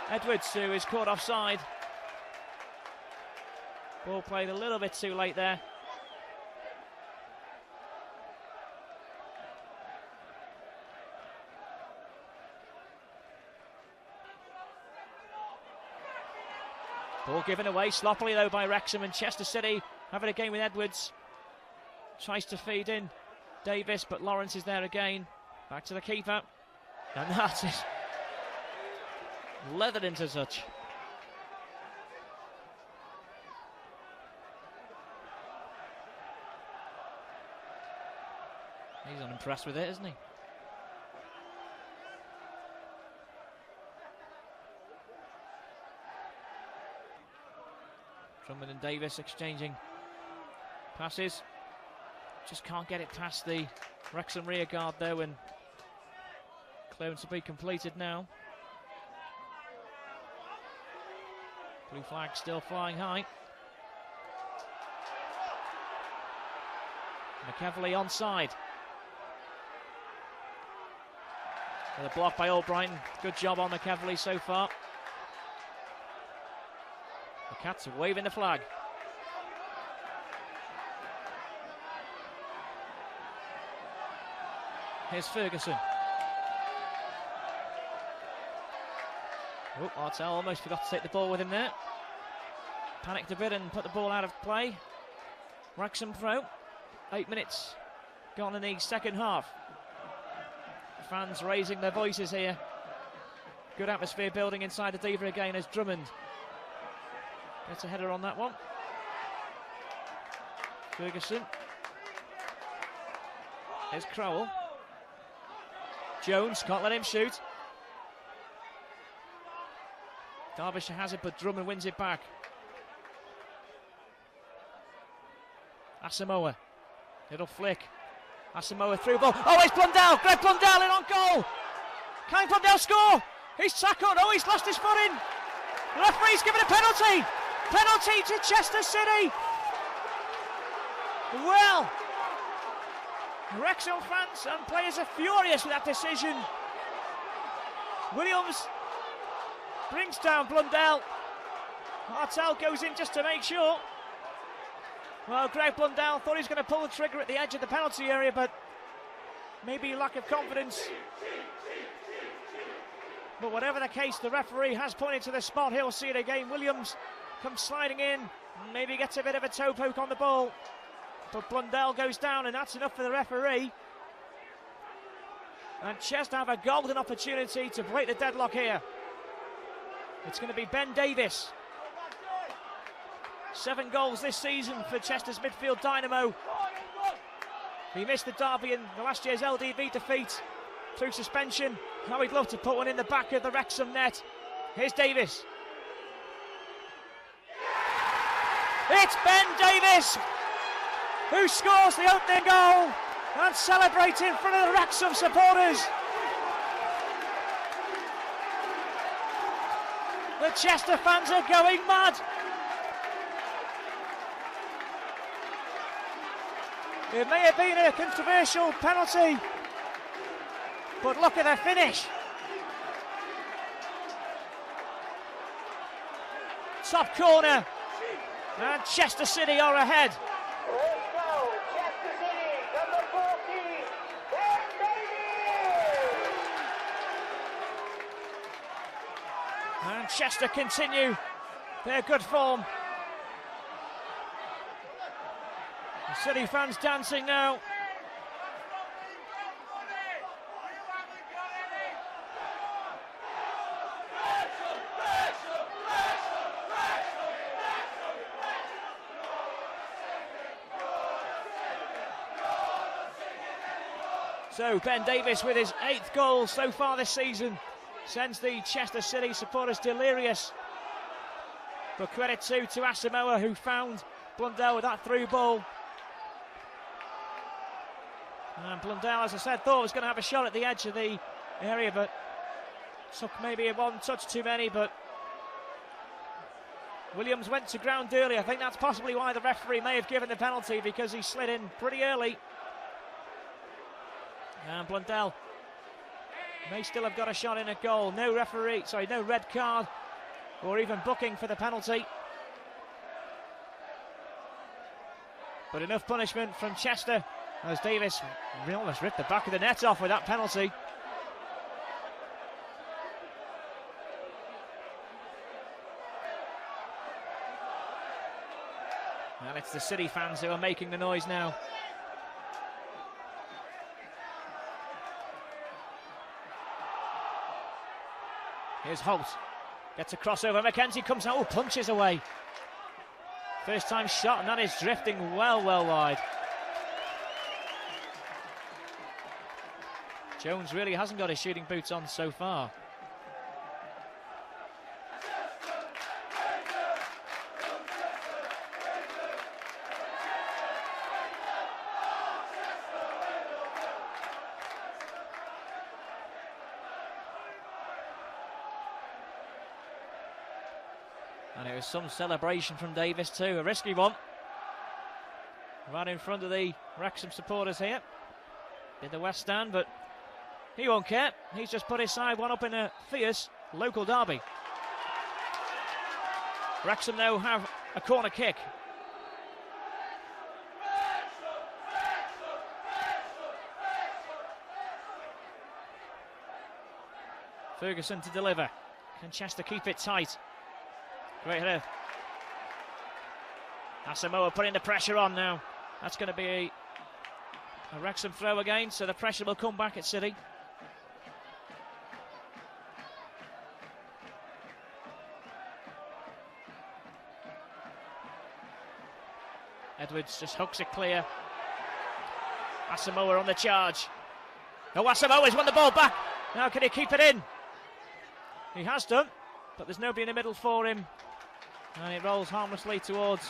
Edwards, who is caught offside. Ball played a little bit too late there. Ball given away sloppily though by Wrexham, and Chester City having a game with Edwards. Tries to feed in Davies, but Lawrence is there again. Back to the keeper. And that is leathered into touch. He's unimpressed with it, isn't he? Drummond and Davies exchanging passes. Just can't get it past the Wrexham rear guard though, and clearance to be completed now. Blue flag still flying high. McEvely onside. With a block by Albrighton. Good job on McEvely so far. The Cats are waving the flag. Here's Ferguson. Oh, Artell almost forgot to take the ball with him there. Panicked a bit and put the ball out of play. Wrexham throw. 8 minutes gone in the second half. Fans raising their voices here. Good atmosphere building inside the Deva again as Drummond gets a header on that one. Ferguson. Here's Crowell. Jones can't let him shoot. Derbyshire has it, but Drummond wins it back. Asamoah. Little flick. Asamoah through ball. Oh, it's Blundell. Greg Blundell in on goal. Can Blundell score? He's tackled. Oh, he's lost his footing. The referee's given a penalty. Penalty to Chester City. Well, Wrexham fans and players are furious with that decision. Williams brings down Blundell. Hartel goes in just to make sure. Well, Greg Blundell thought he was going to pull the trigger at the edge of the penalty area, but maybe lack of confidence. But whatever the case, the referee has pointed to the spot. He'll see it again. Williams comes sliding in, maybe gets a bit of a toe poke on the ball, but Blundell goes down, and that's enough for the referee. And Chester have a golden opportunity to break the deadlock here. It's going to be Ben Davies. 7 goals this season for Chester's midfield dynamo. He missed the derby in the last year's LDV defeat through suspension. Now he'd love to put one in the back of the Wrexham net. Here's Davies. It's Ben Davies who scores the opening goal and celebrates in front of the Wrexham supporters. The Chester fans are going mad. It may have been a controversial penalty, but look at the finish. Top corner, and Chester City are ahead. Let's go, Chester City, number 14, Ben Davies. And Chester continue their good form. The City fans dancing now. So Ben Davies with his 8th goal so far this season sends the Chester City supporters delirious. But credit to Asamoah, who found Blundell with that through ball. And Blundell, as I said, thought was going to have a shot at the edge of the area, but took maybe one touch too many. But Williams went to ground early. I think that's possibly why the referee may have given the penalty, because he slid in pretty early. And Blundell may still have got a shot in at goal. No red card or even booking for the penalty. But enough punishment from Chester, as Davies almost ripped the back of the net off with that penalty. And it's the City fans who are making the noise now. Here's Holt. Gets a crossover. Mackenzie comes out. Oh, punches away. First time shot, and that is drifting well wide. Jones really hasn't got his shooting boots on so far. And it was some celebration from Davies too, a risky one. Right in front of the Wrexham supporters here in the West Stand, but he won't care. He's just put his side one up in a fierce local derby. Wrexham now have a corner kick. Ferguson to deliver. Can Chester keep it tight? Great header. Asamoah putting the pressure on now. That's going to be a Wrexham throw again, so the pressure will come back at City. Edwards just hooks it clear. Asamoah on the charge. Oh, Asamoah's won the ball back. Now can he keep it in? He has done, but there's nobody in the middle for him. And it rolls harmlessly towards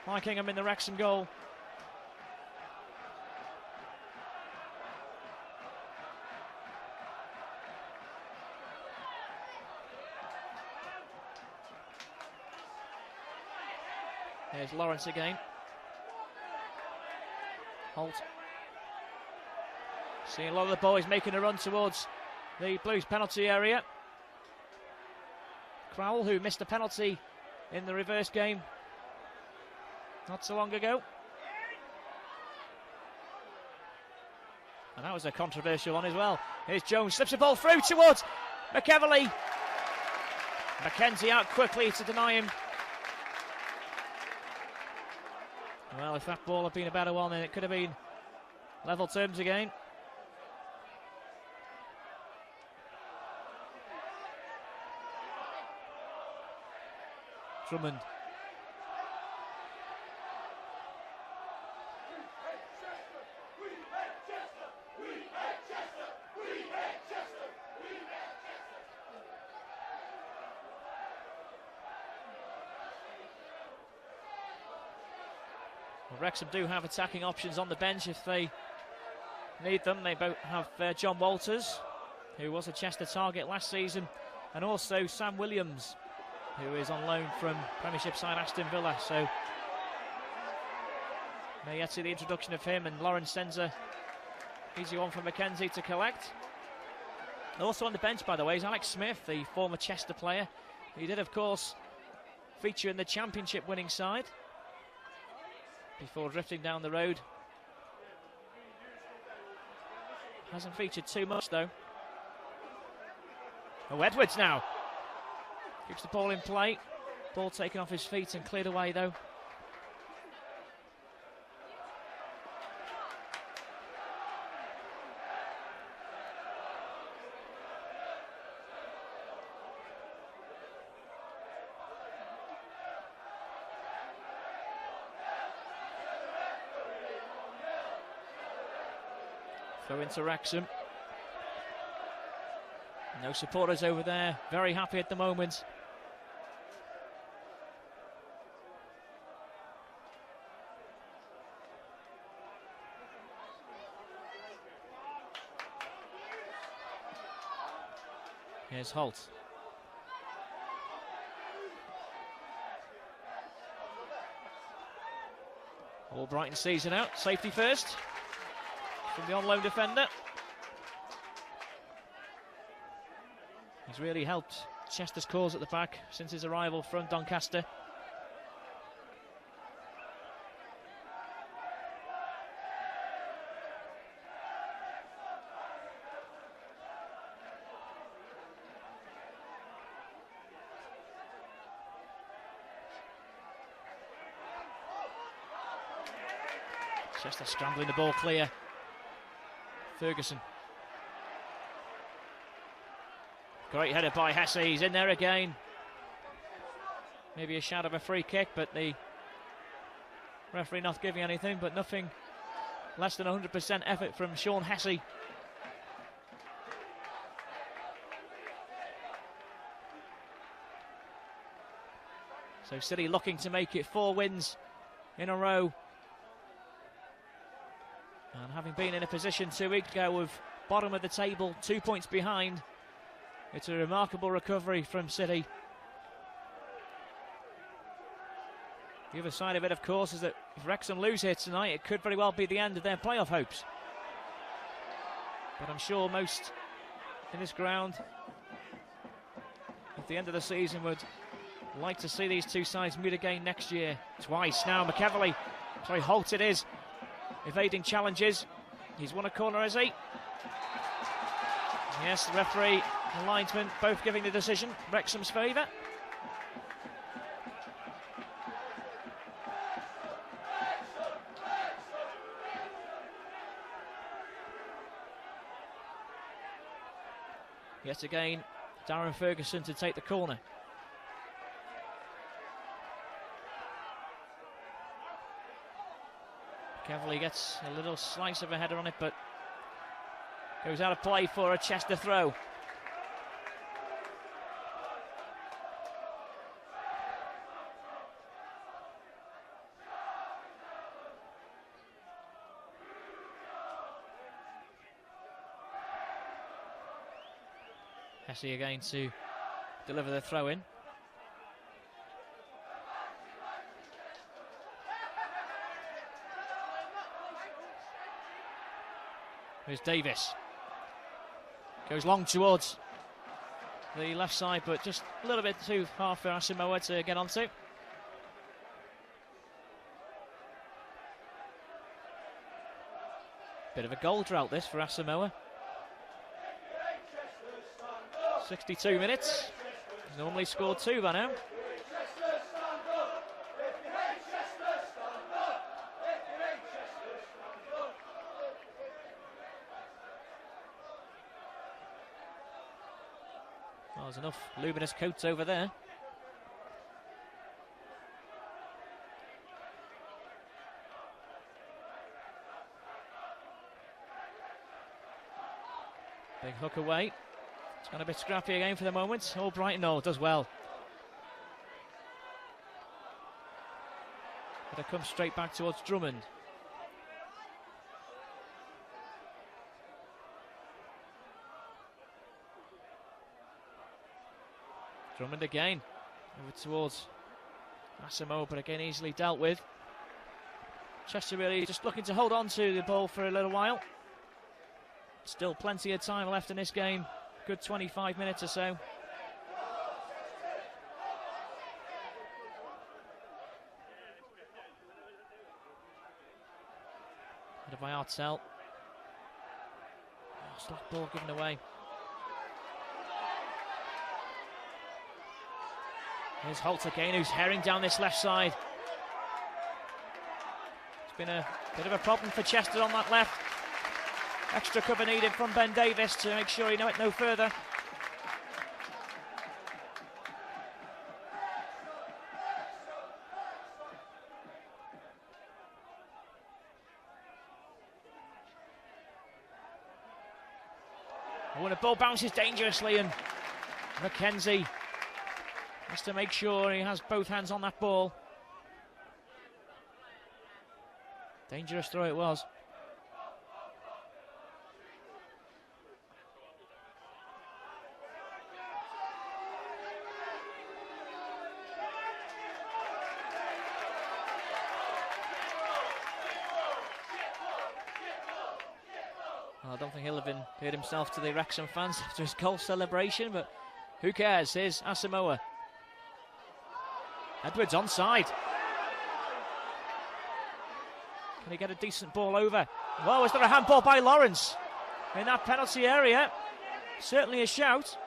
Mike Ingham in the Wrexham goal. There's Lawrence again. Holt. Seeing a lot of the boys making a run towards the Blues penalty area. Crowell, who missed a penalty in the reverse game not so long ago. And that was a controversial one as well. Here's Jones, slips the ball through towards McEverley. Mackenzie out quickly to deny him. Well, if that ball had been a better one, then it could have been level terms again. Drummond. Well, Wrexham do have attacking options on the bench if they need them. They both have John Walters, who was a Chester target last season, and also Sam Williams, who is on loan from Premiership side Aston Villa. So may yet see the introduction of him, and Lawrence sends a easy one for Mackenzie to collect. Also on the bench, by the way, is Alex Smith, the former Chester player. He did, of course, feature in the Championship winning side before drifting down the road. Hasn't featured too much, though. Oh, Edwards now. Keeps the ball in play. Ball taken off his feet and cleared away, though. Throw into Wrexham. No supporters over there. Very happy at the moment. Here's Holt. Albrighton season out. Safety first from the on-loan defender. He's really helped Chester's cause at the back since his arrival from Doncaster. Chester scrambling the ball clear. Ferguson. Great header by Hesse. He's in there again. Maybe a shadow of a free kick, but the referee not giving anything, but nothing less than 100% effort from Sean Hesse. So City looking to make it 4 wins in a row. And having been in a position 2 weeks ago of bottom of the table, 2 points behind, it's a remarkable recovery from City. The other side of it, of course, is that if Wrexham lose here tonight, it could very well be the end of their playoff hopes. But I'm sure most in this ground, at the end of the season, would like to see these two sides meet again next year. Twice now, Holt it is. Evading challenges. He's won a corner, has he? Yes, the referee and linesman both giving the decision Wrexham's favour. Yet again, Darren Ferguson to take the corner. Cavalier gets a little slice of a header on it, but goes out of play for a Chester throw. Hesse again to deliver the throw in. Here's Davies. Goes long towards the left side, but just a little bit too far for Asamoah to get onto. Bit of a goal drought this for Asamoah. 62 minutes. He's normally scored 2 by now. Well, there's enough luminous coats over there. Big hook away. It's gone a bit scrappy again for the moment. Oh, Brighton, does well. But it comes straight back towards Drummond. Drummond again. Over towards Asamoah, but again easily dealt with. Chester really just looking to hold on to the ball for a little while. Still plenty of time left in this game. Good 25 minutes or so. Headed by Artell. Slack ball given away. Here's Holt again, who's herring down this left side. It's been a bit of a problem for Chester on that left. Extra cover needed from Ben Davies to make sure he went no further. Oh, and the ball bounces dangerously, and McKenzie has to make sure he has both hands on that ball. Dangerous throw it was. I don't think he'll have endeared himself to the Wrexham fans after his goal celebration, but who cares? Here's Asamoah. Edwards onside. Can he get a decent ball over? Well, is there a handball by Lawrence in that penalty area? Certainly a shout.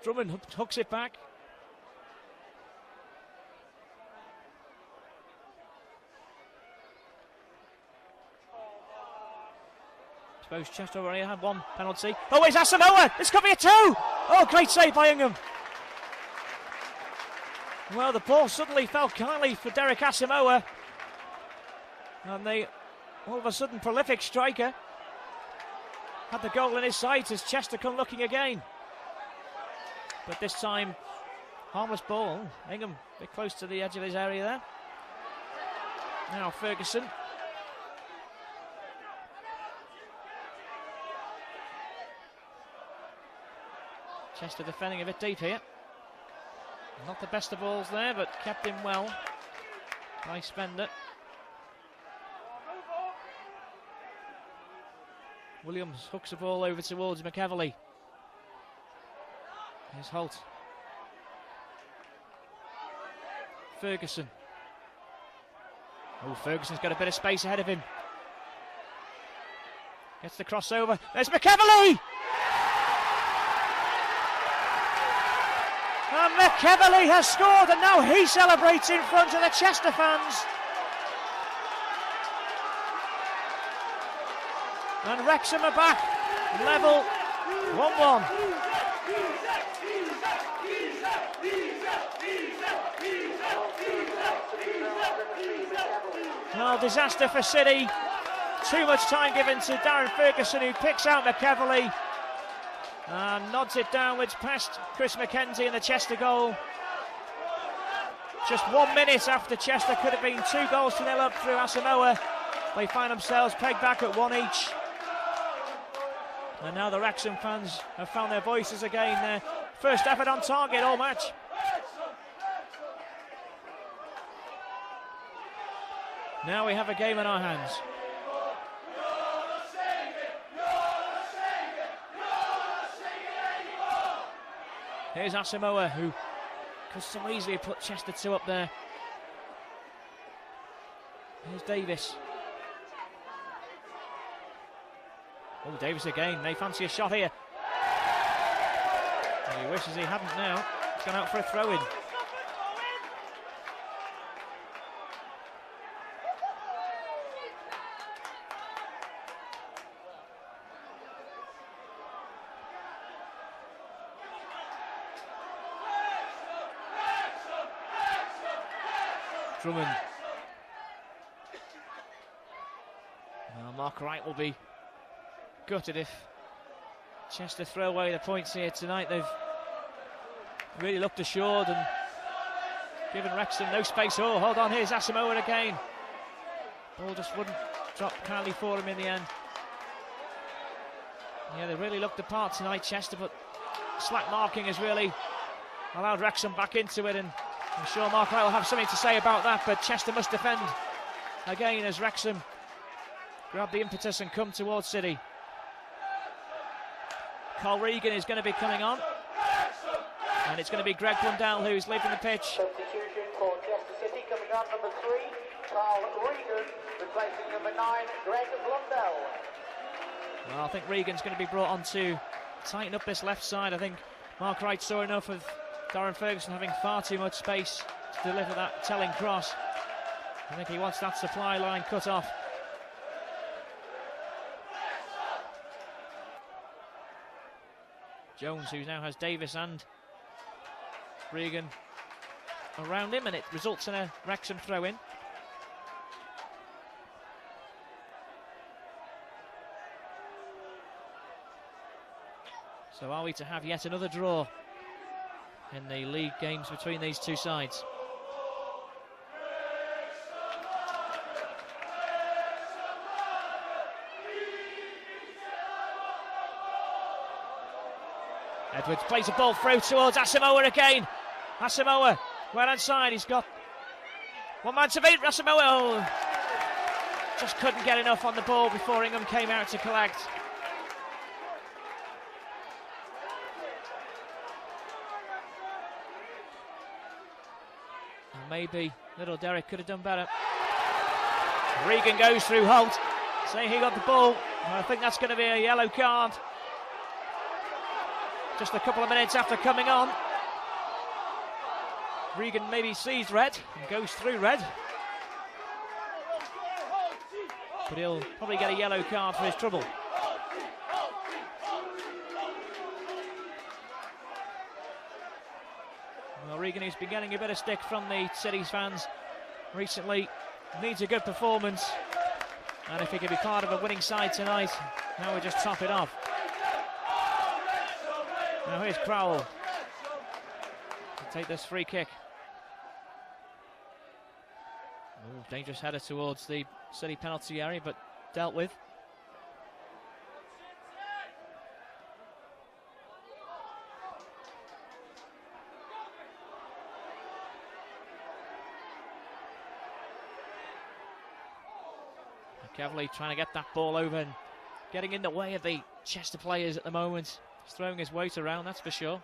Drummond hooks it back. Suppose Chester already had one penalty. Oh, it's Asamoah! This could be a 2! Oh, great save by Ingham. Well, the ball suddenly fell kindly for Derek Asamoah. And the all of a sudden prolific striker had the goal in his sights as Chester come looking again. But this time, harmless ball. Ingham a bit close to the edge of his area there. Now Ferguson. Chester defending a bit deep here. Not the best of balls there, but kept him well by Spender. Williams hooks the ball over towards McEverley. Here's Holt. Ferguson. Oh, Ferguson's got a bit of space ahead of him. Gets the crossover. There's McEverley! And McEverley has scored, and now he celebrates in front of the Chester fans. And Wrexham are back, level 1-1. Well, disaster for City. Too much time given to Darren Ferguson, who picks out McEverley and nods it downwards past Chris McKenzie in the Chester goal. Just 1 minute after Chester could have been 2-0 up through Asamoah. They find themselves pegged back at 1 each. And now the Wrexham fans have found their voices again. Their first effort on target all match. Now we have a game in our hands. Here's Asamoah, who could so easily put Chester 2 up there. Here's Davies. Oh, Davies again. They fancy a shot here. He wishes he hadn't now. He's gone out for a throw-in. Drummond. Well, Mark Wright will be gutted if Chester throw away the points here tonight. They've really looked assured and given Wrexham no space. Oh, hold on, here's Asamoah again. Ball just wouldn't drop kindly for him in the end. Yeah, they really looked apart tonight, Chester, but slack marking has really allowed Wrexham back into it, and I'm sure Mark Wright will have something to say about that, but Chester must defend again as Wrexham grab the impetus and come towards City. Carl Regan is going to be coming on, and it's going to be Greg Blundell who's leaving the pitch. Substitution for Chester City coming on, number 3, Carl Regan, replacing number 9, Greg Blundell. Well, I think Regan's going to be brought on to tighten up this left side. I think Mark Wright saw enough of Darren Ferguson having far too much space to deliver that telling cross. I think he wants that supply line cut off. Jones, who now has Davis and Regan around him, and it results in a Wrexham throw-in. So are we to have yet another draw in the league games between these two sides? Edwards plays the ball through towards Asamoah again. Asamoah, well inside, he's got one man to beat. Asamoah just couldn't get enough on the ball before Ingham came out to collect. And maybe little Derek could have done better. Regan goes through Holt, saying he got the ball. I think that's going to be a yellow card. Just a couple of minutes after coming on. Regan maybe sees red and goes through red. But he'll probably get a yellow card for his trouble. Well, Regan, who's been getting a bit of stick from the City's fans recently, needs a good performance. And if he can be part of a winning side tonight, now we just top it off. Now here's Crowell to take this free kick. Ooh, dangerous header towards the City penalty area, but dealt with. Cavalier trying to get that ball over and getting in the way of the Chester players at the moment. He's throwing his weight around, that's for sure.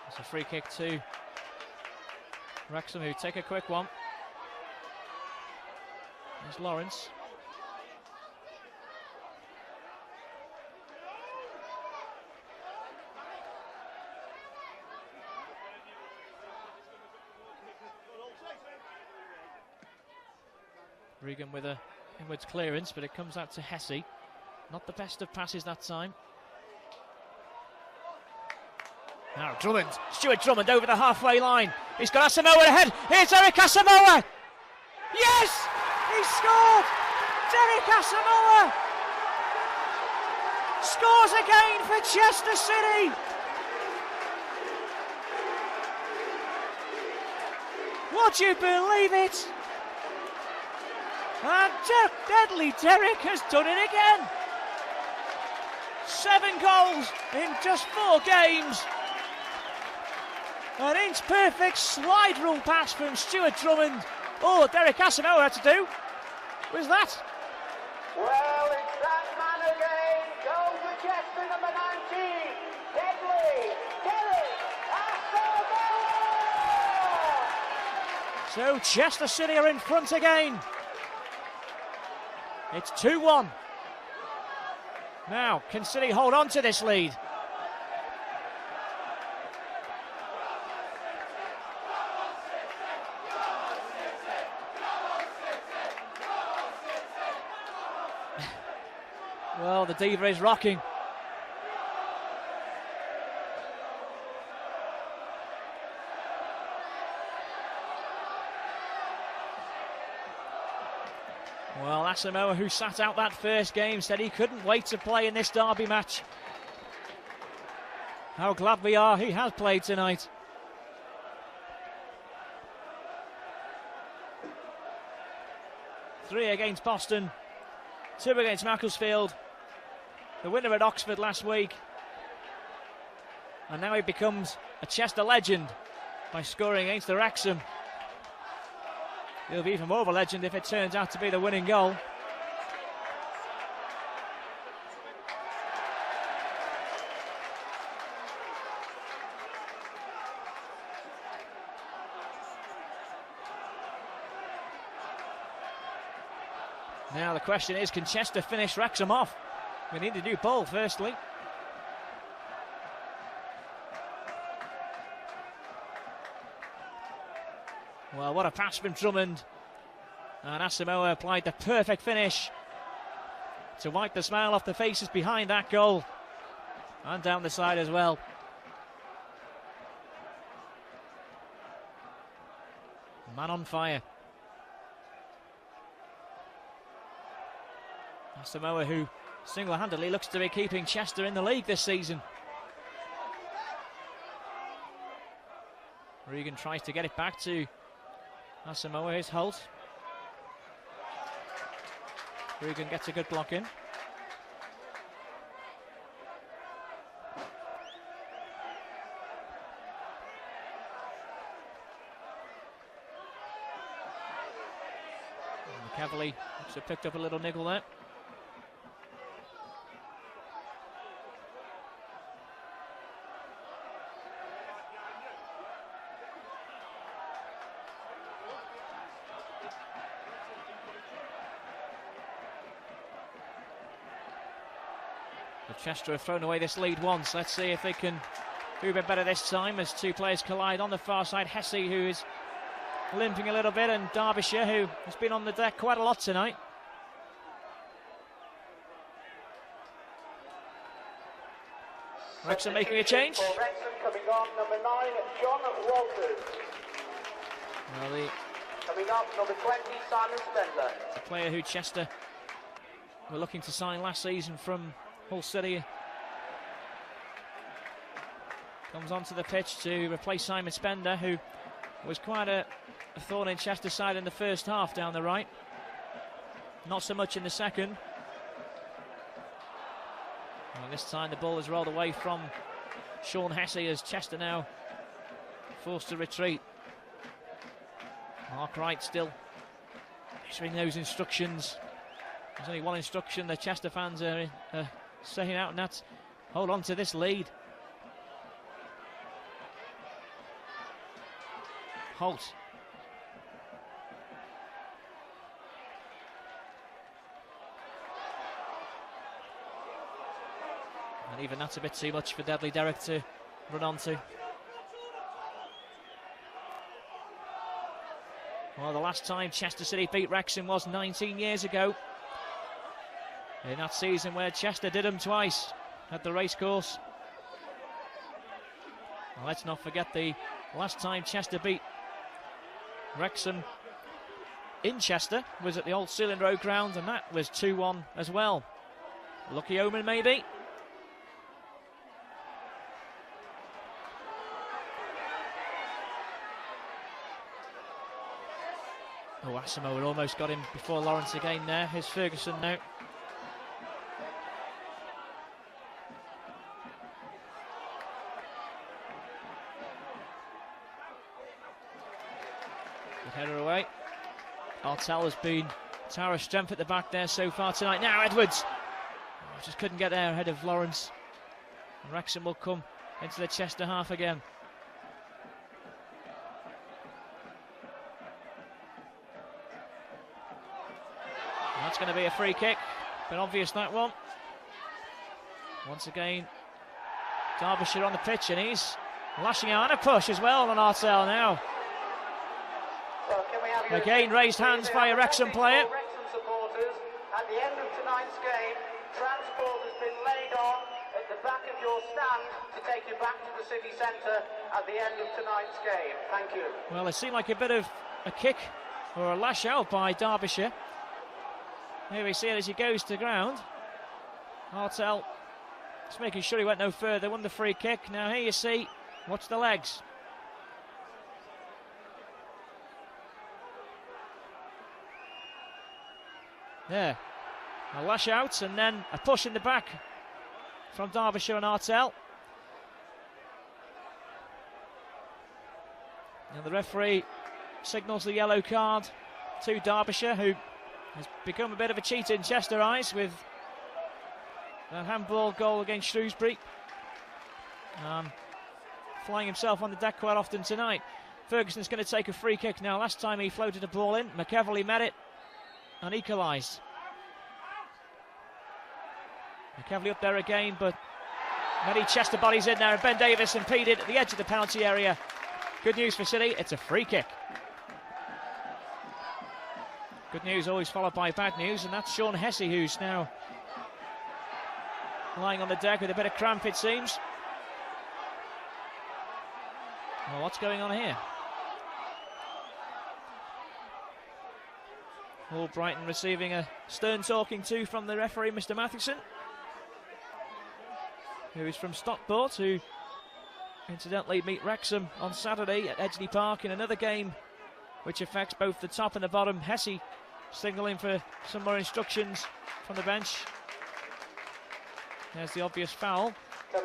It's a free kick to Wrexham, who take a quick one. There's Lawrence. Regan with a inwards clearance, but it comes out to Hesse. Not the best of passes that time. Now Drummond, Stuart Drummond over the halfway line. He's got Asamoah ahead. Here's Eric Asamoah. Yes! He scored! Derek Asamoah scores again for Chester City. Would you believe it? And deadly Derek has done it again. 7 goals in just 4 games. An inch-perfect slide rule pass from Stuart Drummond. All Derek Asamoah had to do was that. Well, it's that man again. Goal for Chester, number 19. Deadly Derek Asamoah. So Chester City are in front again. It's 2-1. Now, can City hold on to this lead? Well, the Deva is rocking. Well, Asamoah, who sat out that first game, said he couldn't wait to play in this derby match. How glad we are he has played tonight. Three against Boston, 2 against Macclesfield, the winner at Oxford last week, and now he becomes a Chester legend by scoring against the Wrexham. He'll be even more of a legend if it turns out to be the winning goal. Now the question is, can Chester finish Wrexham off? We need a new ball firstly. Well, what a pass from Drummond. And Asamoah applied the perfect finish to wipe the smile off the faces behind that goal. And down the side as well. Man on fire. Asamoah, who single-handedly looks to be keeping Chester in the league this season. Regan tries to get it back to Asamoah. Here's Holt. Regan gets a good block in. McEverly looks to have picked up a little niggle there. Chester have thrown away this lead once. Let's see if they can do a bit better this time as 2 players collide on the far side. Hesse, who is limping a little bit, and Derbyshire, who has been on the deck quite a lot tonight. Wrexham making a change. For Wrexham coming on, number 9, John Walters. Well, Coming up, number 20, Simon Spender. the player who Chester were looking to sign last season from Hull City comes onto the pitch to replace Simon Spender, who was quite a thorn in Chester's side in the first half down the right. Not so much in the second. And this time the ball is rolled away from Sean Hesse as Chester now forced to retreat. Mark Wright still issuing those instructions. There's only one instruction the Chester fans are saying out, and that's hold on to this lead. Holt. And even that's a bit too much for Deadly Derek to run onto. Well, the last time Chester City beat Wrexham was 19 years ago. In that season where Chester did them twice at the racecourse. Well, let's not forget the last time Chester beat Wrexham in Chester was at the old Sealand Road ground, and that was 2-1 as well. Lucky omen maybe. Oh, Asamoah almost got him before Lawrence again there. Here's Ferguson now. Good header away. Artell has been tower of strength at the back there so far tonight. Now Edwards. Oh, just couldn't get there ahead of Lawrence. And Wrexham will come into the Chester half again. That's going to be a free kick. Been obvious, that one. Once again, Derbyshire on the pitch, and he's lashing out, and a push as well on Artell now. Again, raised hands by a Wrexham player. Wrexham supporters, at the end of tonight's game, transport has been laid on at the back of your stand to take you back to the city centre at the end of tonight's game. Thank you. Well, it seemed like a bit of a kick or a lash out by Derbyshire. Here we see it as he goes to ground. Artell just making sure he went no further, won the free kick. Now here you see, watch the legs. There, a lash out and then a push in the back from Derbyshire and Artell. And the referee signals the yellow card to Derbyshire, who has become a bit of a cheat in Chester eyes with that handball goal against Shrewsbury. Flying himself on the deck quite often tonight. Ferguson's going to take a free kick now. Last time he floated a ball in, McEverley met it and equalised. McEverley up there again, but many Chester bodies in there, and Ben Davies impeded at the edge of the penalty area. Good news for City, it's a free kick. Good news always followed by bad news, and that's Sean Hesse, who's now lying on the deck with a bit of cramp, it seems. Well, what's going on here? All Brighton receiving a stern talking to from the referee, Mr. Mathewson, who is from Stockport, who incidentally meet Wrexham on Saturday at Edgeley Park in another game which affects both the top and the bottom. Hesse signalling for some more instructions from the bench. There's the obvious foul. I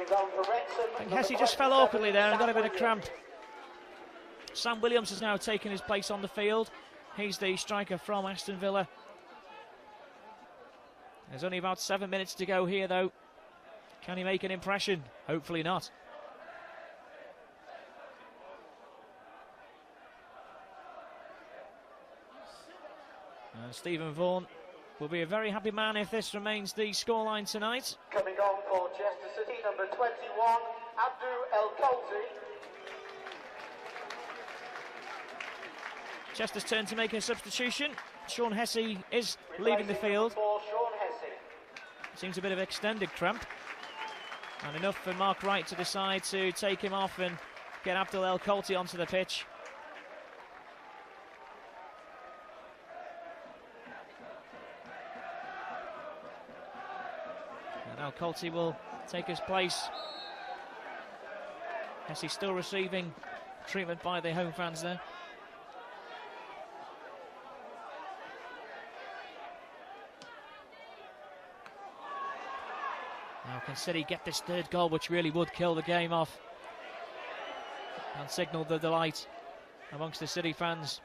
think Hesse just fell awkwardly there and got a bit of cramp. Sam Williams has now taken his place on the field. He's the striker from Aston Villa. There's only about 7 minutes to go here, though. Can he make an impression? Hopefully not. Stephen Vaughan will be a very happy man if this remains the scoreline tonight. Coming on for Chester City, number 21, Abdu El Kolzi. Chester's turn to make a substitution. Sean Hesse is leaving the field. Seems a bit of extended cramp. And enough for Mark Wright to decide to take him off and get Abdul El Kolti onto the pitch. And El Kolti will take his place. Hesse still receiving treatment by the home fans there. Now can City get this third goal, which really would kill the game off and signal the delight amongst the City fans.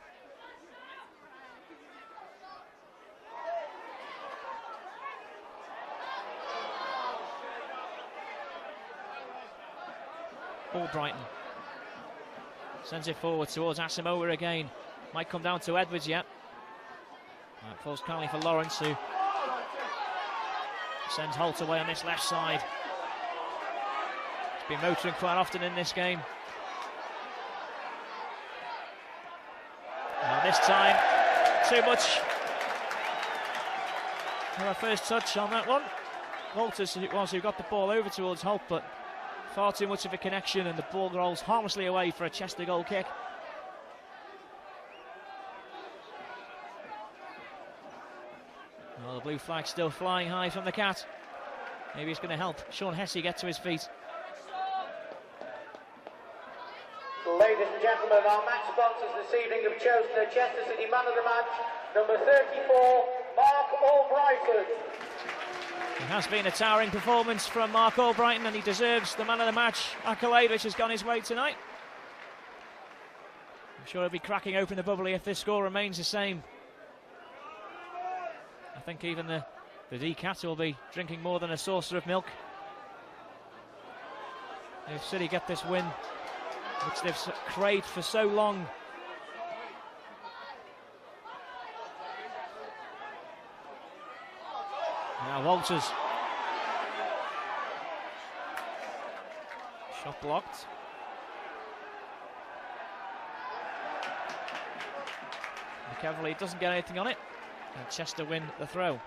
All Brighton sends it forward towards Asamoah again. Might come down to Edwards yet. That falls kindly for Lawrence, who sends Holt away on this left side. He's been motoring quite often in this game. Now this time, too much. Our first touch on that one. Walters it was who got the ball over towards Holt, but far too much of a connection, and the ball rolls harmlessly away for a Chester goal kick. Well, the blue flag still flying high from the Cat. Maybe it's going to help Sean Hesse get to his feet. Ladies and gentlemen, our match sponsors this evening have chosen the Chester City man of the match, number 34, Mark Albrighton. It has been a towering performance from Mark Albrighton, and he deserves the man of the match accolade, which has gone his way tonight. I'm sure he'll be cracking open the bubbly if this score remains the same. I think even the D-Cat will be drinking more than a saucer of milk if City get this win, which they've craved for so long. Now Walters. Shot blocked. McEverly doesn't get anything on it, and Chester win the throw.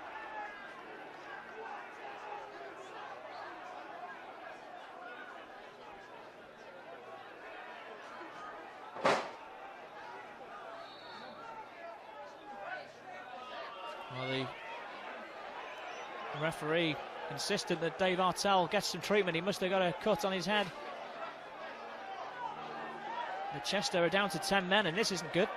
Well, the referee insisted that Dave Artell gets some treatment. He must have got a cut on his head. The Chester are down to 10 men, and this isn't good.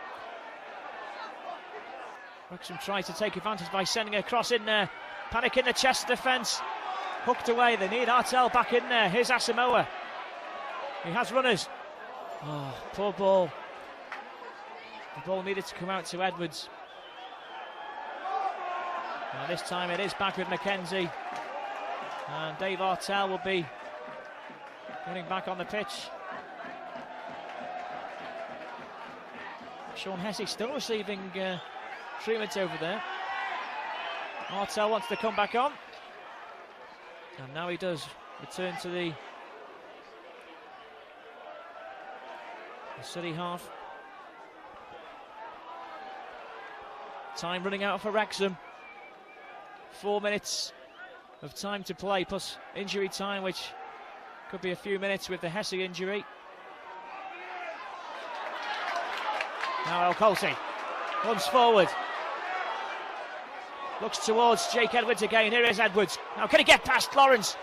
Wrexham tries to take advantage by sending a cross in there. Panic in the Chester defence. Hooked away. They need Artell back in there. Here's Asamoah. He has runners. Oh, poor ball. The ball needed to come out to Edwards. Now this time it is back with Mackenzie. And Dave Artell will be getting back on the pitch. Sean Hesse still receiving treatment over there. Artell wants to come back on. And now he does return to the City half. Time running out for Wrexham. 4 minutes of time to play, plus injury time, which could be a few minutes with the Hesse injury. Now El Colty runs forward. Looks towards Jake Edwards again. Here is Edwards. Now can he get past Lawrence?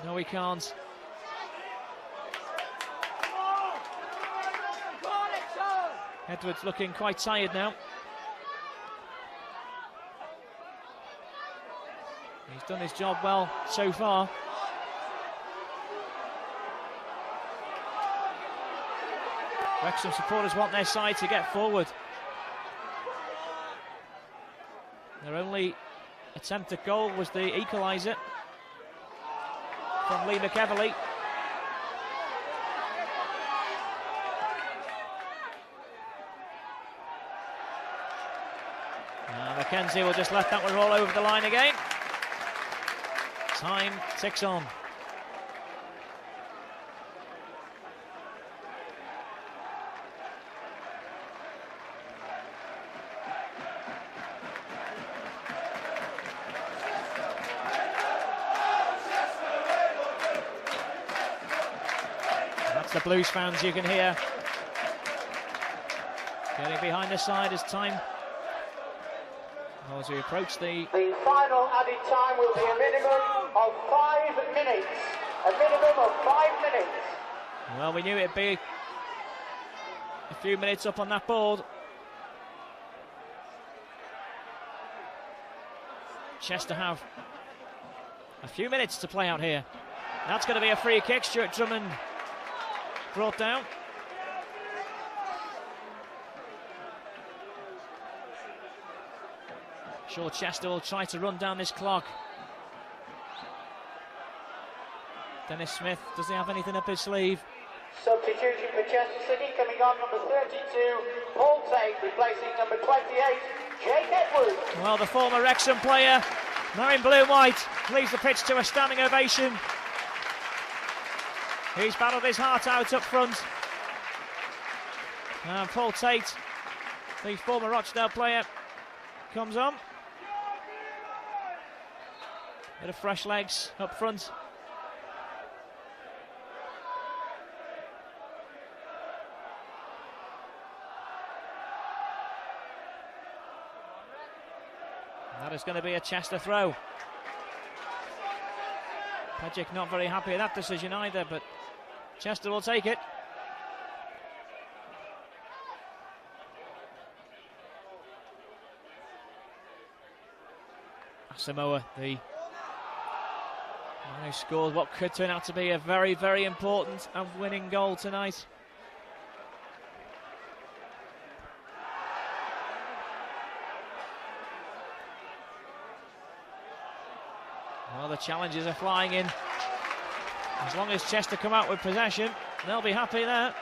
No, he can't. Edwards looking quite tired now. He's done his job well so far. Wrexham supporters want their side to get forward. Their only attempt at goal was the equaliser from Lee McEverly. Now Mackenzie will just let that one roll over the line again. Time ticks on. That's the Blues fans you can hear getting behind the side as time. As we approach the final added time will be a minimum of 5 minutes. A minimum of 5 minutes. Well, we knew it'd be a few minutes up on that board. Chester have a few minutes to play out here. That's going to be a free kick. Stuart Drummond brought down. Sure, Chester will try to run down this clock. Dennis Smith, does he have anything up his sleeve? Substitution for Chester City, coming on number 32, Paul Tate, replacing number 28, Jake Edwards. Well, the former Wrexham player, now in blue and white, leaves the pitch to a standing ovation. He's battled his heart out up front. And Paul Tate, the former Rochdale player, comes on. Bit of fresh legs up front. That is going to be a Chester throw. Pajic not very happy with that decision either, but Chester will take it. Asamoah, the man who scored what could turn out to be a very, very important and winning goal tonight. Well, the challenges are flying in. As long as Chester come out with possession, they'll be happy there.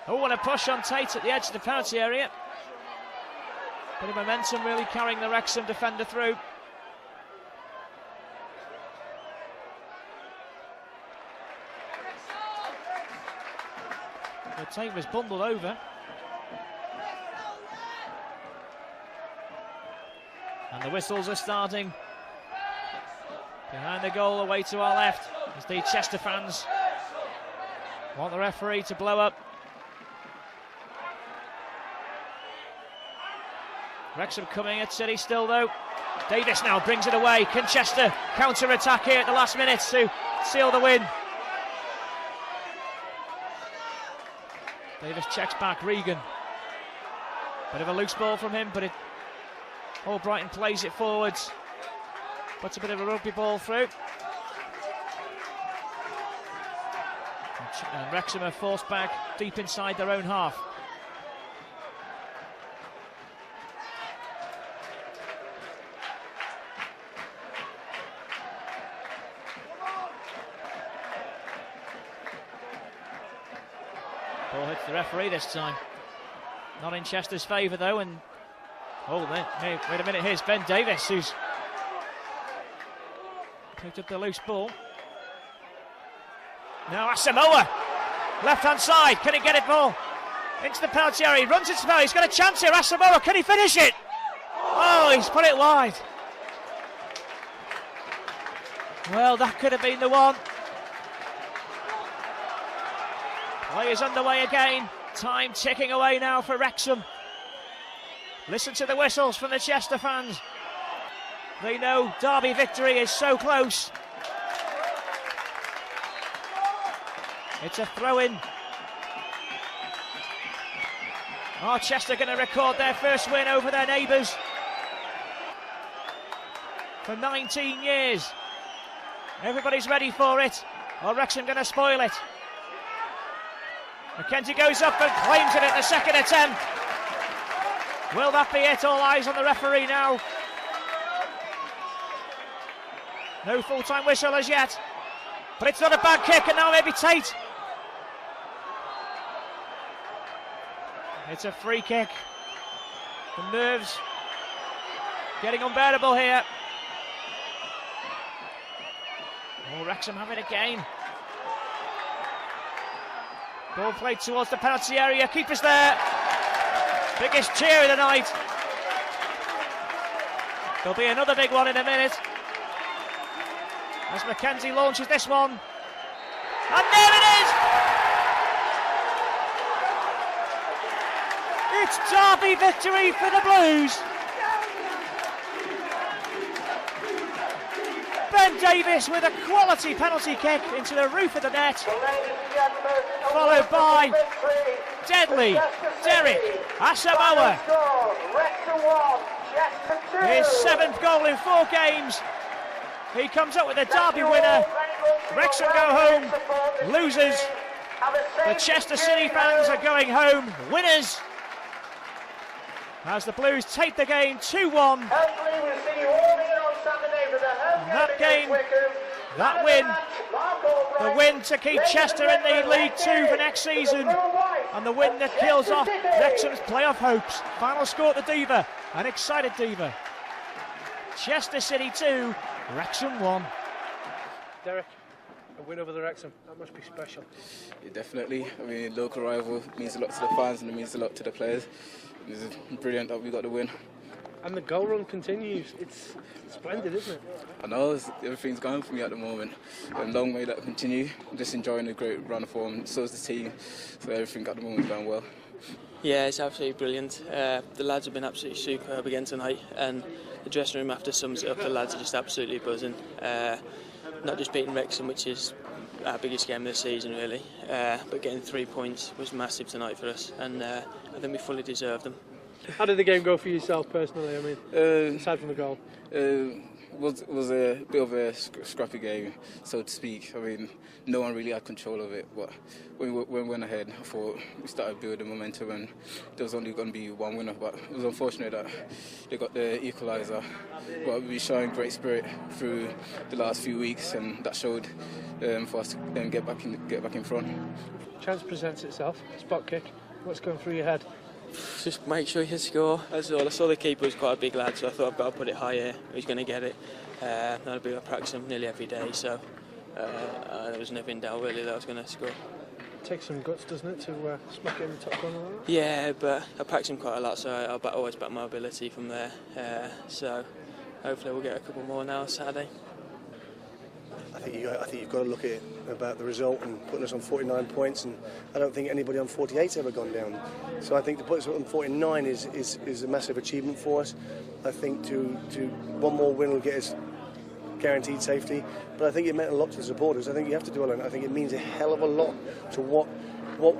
Oh, what a push on Tate at the edge of the penalty area. Bit of momentum really carrying the Wrexham defender through. But Tate was bundled over. And the whistles are starting. Behind the goal, away to our left, as the Chester fans want the referee to blow up. Wrexham coming at City still though. Davies now brings it away. Can Chester counter-attack here at the last minute to seal the win? Davies checks back. Regan. Bit of a loose ball from him, but Albrighton plays it forwards. Puts a bit of a rugby ball through. And Wrexham are forced back deep inside their own half. Ball hits the referee this time. Not in Chester's favour though, and wait a minute, here's Ben Davies who's picked up the loose ball. Now Asamoah, left hand side, can he get it ball into the penalty area? He runs into the penalty, he's got a chance here. Asamoah, can he finish it? Oh, he's put it wide. Well, that could have been the one. Play is underway again. Time ticking away now for Wrexham. Listen to the whistles from the Chester fans. They know derby victory is so close. It's a throw-in. Are Chester going to record their first win over their neighbours? For 19 years. Everybody's ready for it. Or Wrexham going to spoil it? McKenzie goes up and claims it at the second attempt. Will that be it? All eyes on the referee now. No full-time whistle as yet. But it's not a bad kick, and now maybe Tate. It's a free kick. The nerves getting unbearable here. Oh, Wrexham have it again. Ball played towards the penalty area. Keeper's there. Biggest cheer of the night. There'll be another big one in a minute. As McKenzie launches this one. And there it is! It's derby victory for the Blues. Ben Davies with a quality penalty kick into the roof of the net, followed by deadly Derek Asamoah. His 7th goal in 4 games. He comes up with a derby winner. Wrexham go home losers. The Chester City fans are going home winners, as the Blues take the game 2-1. That game, that win, the win to keep Chester in the League 2 for next season, and the win that kills off Wrexham's playoff hopes. Final score at the Deva, an excited Deva. Chester City 2, Wrexham 1. Derek, a win over the Wrexham, that must be special. Yeah, definitely. I mean, local rival means a lot to the fans and it means a lot to the players. It was brilliant that we got the win. And the goal run continues. It's splendid, isn't it? I know everything's going for me at the moment. Long may that continue. I'm just enjoying a great run of form. So is the team. So everything at the moment is going well. Yeah, it's absolutely brilliant. The lads have been absolutely superb again tonight, and the dressing room after sums it up. The lads are just absolutely buzzing. Not just beating Wrexham, which is our biggest game of the season really, but getting 3 points was massive tonight for us, and I think we fully deserved them. How did the game go for yourself personally? I mean, aside from the goal. Was a bit of a scrappy game, so to speak. I mean, no one really had control of it, but when we went ahead, I thought we started building momentum, and there was only going to be one winner. But it was unfortunate that they got the equaliser. But we've been showing great spirit through the last few weeks, and that showed for us to get back in front. Chance presents itself. Spot kick. What's going through your head? Just make sure you score. That's all. I saw the keeper was quite a big lad, so I thought I've got to put it higher. He's going to get it. I've been practicing nearly every day, so there was never in doubt really that I was going to score. Takes some guts, doesn't it, to smack it in the top corner like that? Yeah, but I practice him quite a lot, so I'll always back my ability from there. So hopefully we'll get a couple more now Saturday. I think you've got to look at it about the result and putting us on 49 points, and I don't think anybody on 48's ever gone down. So I think to put us on 49 is a massive achievement for us. I think to one more win will get us guaranteed safety, but I think it meant a lot to the supporters. I think you have to dwell on it. I think it means a hell of a lot to what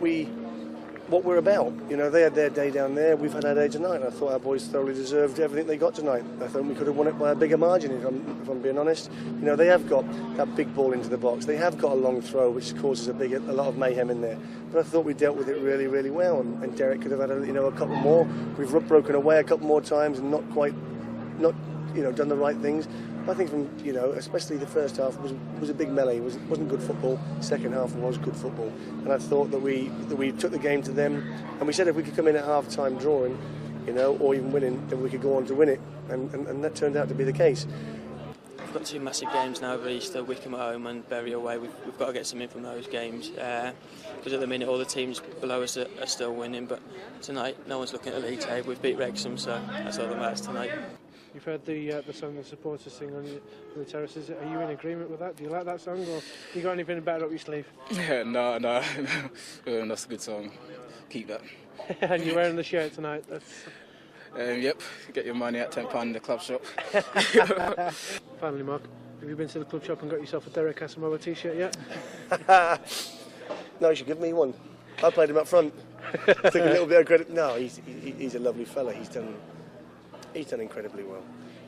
we're about. You know, they had their day down there, we've had our day tonight. I thought our boys thoroughly deserved everything they got tonight. I thought we could have won it by a bigger margin, if I'm being honest. You know, they have got that big ball into the box. They have got a long throw, which causes a lot of mayhem in there. But I thought we dealt with it really, really well. And Derek could have had a couple more. We've broken away a couple more times and not done the right things. I think especially the first half was a big melee. It wasn't good football. Second half was good football, and I thought that we took the game to them. And we said if we could come in at half time drawing, or even winning, then we could go on to win it, and that turned out to be the case. We've got two massive games now over Easter, Wycombe at home and Bury away. We've got to get something from those games, because at the minute all the teams below us are still winning, but tonight no one's looking at the league table. We've beat Wrexham, so that's all that matters tonight. You've heard the song the supporters sing on the terraces. Are you in agreement with that? Do you like that song, or you got anything better up your sleeve? Yeah, no, that's a good song. Keep that. And you're wearing the shirt tonight. Yep, get your money at £10 in the club shop. Finally, Mark, have you been to the club shop and got yourself a Derek Asamoah t-shirt yet? No, you should give me one. I played him up front. Took a little bit of credit. No, he's a lovely fella. He's done incredibly well.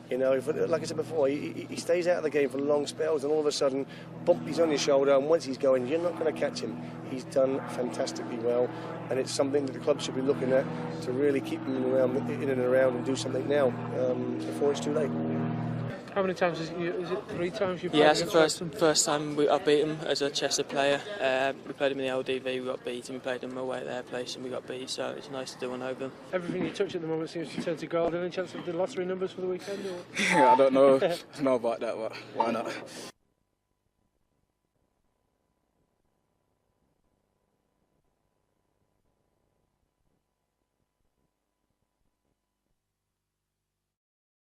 You know, like I said before, he stays out of the game for long spells, and all of a sudden, bump, he's on your shoulder, and once he's going, you're not going to catch him. He's done fantastically well, and it's something that the club should be looking at to really keep him in and around and do something now before it's too late. How many times is it 3 times you've played? Yeah, it's the first time I beat him as a Chester player. We played him in the LDV, we got beat, and we played him away at their place and we got beat, so it's nice to do one over them. Everything you touch at the moment seems to turn to gold. Any chance of the lottery numbers for the weekend? Or? I don't know about that, but why not?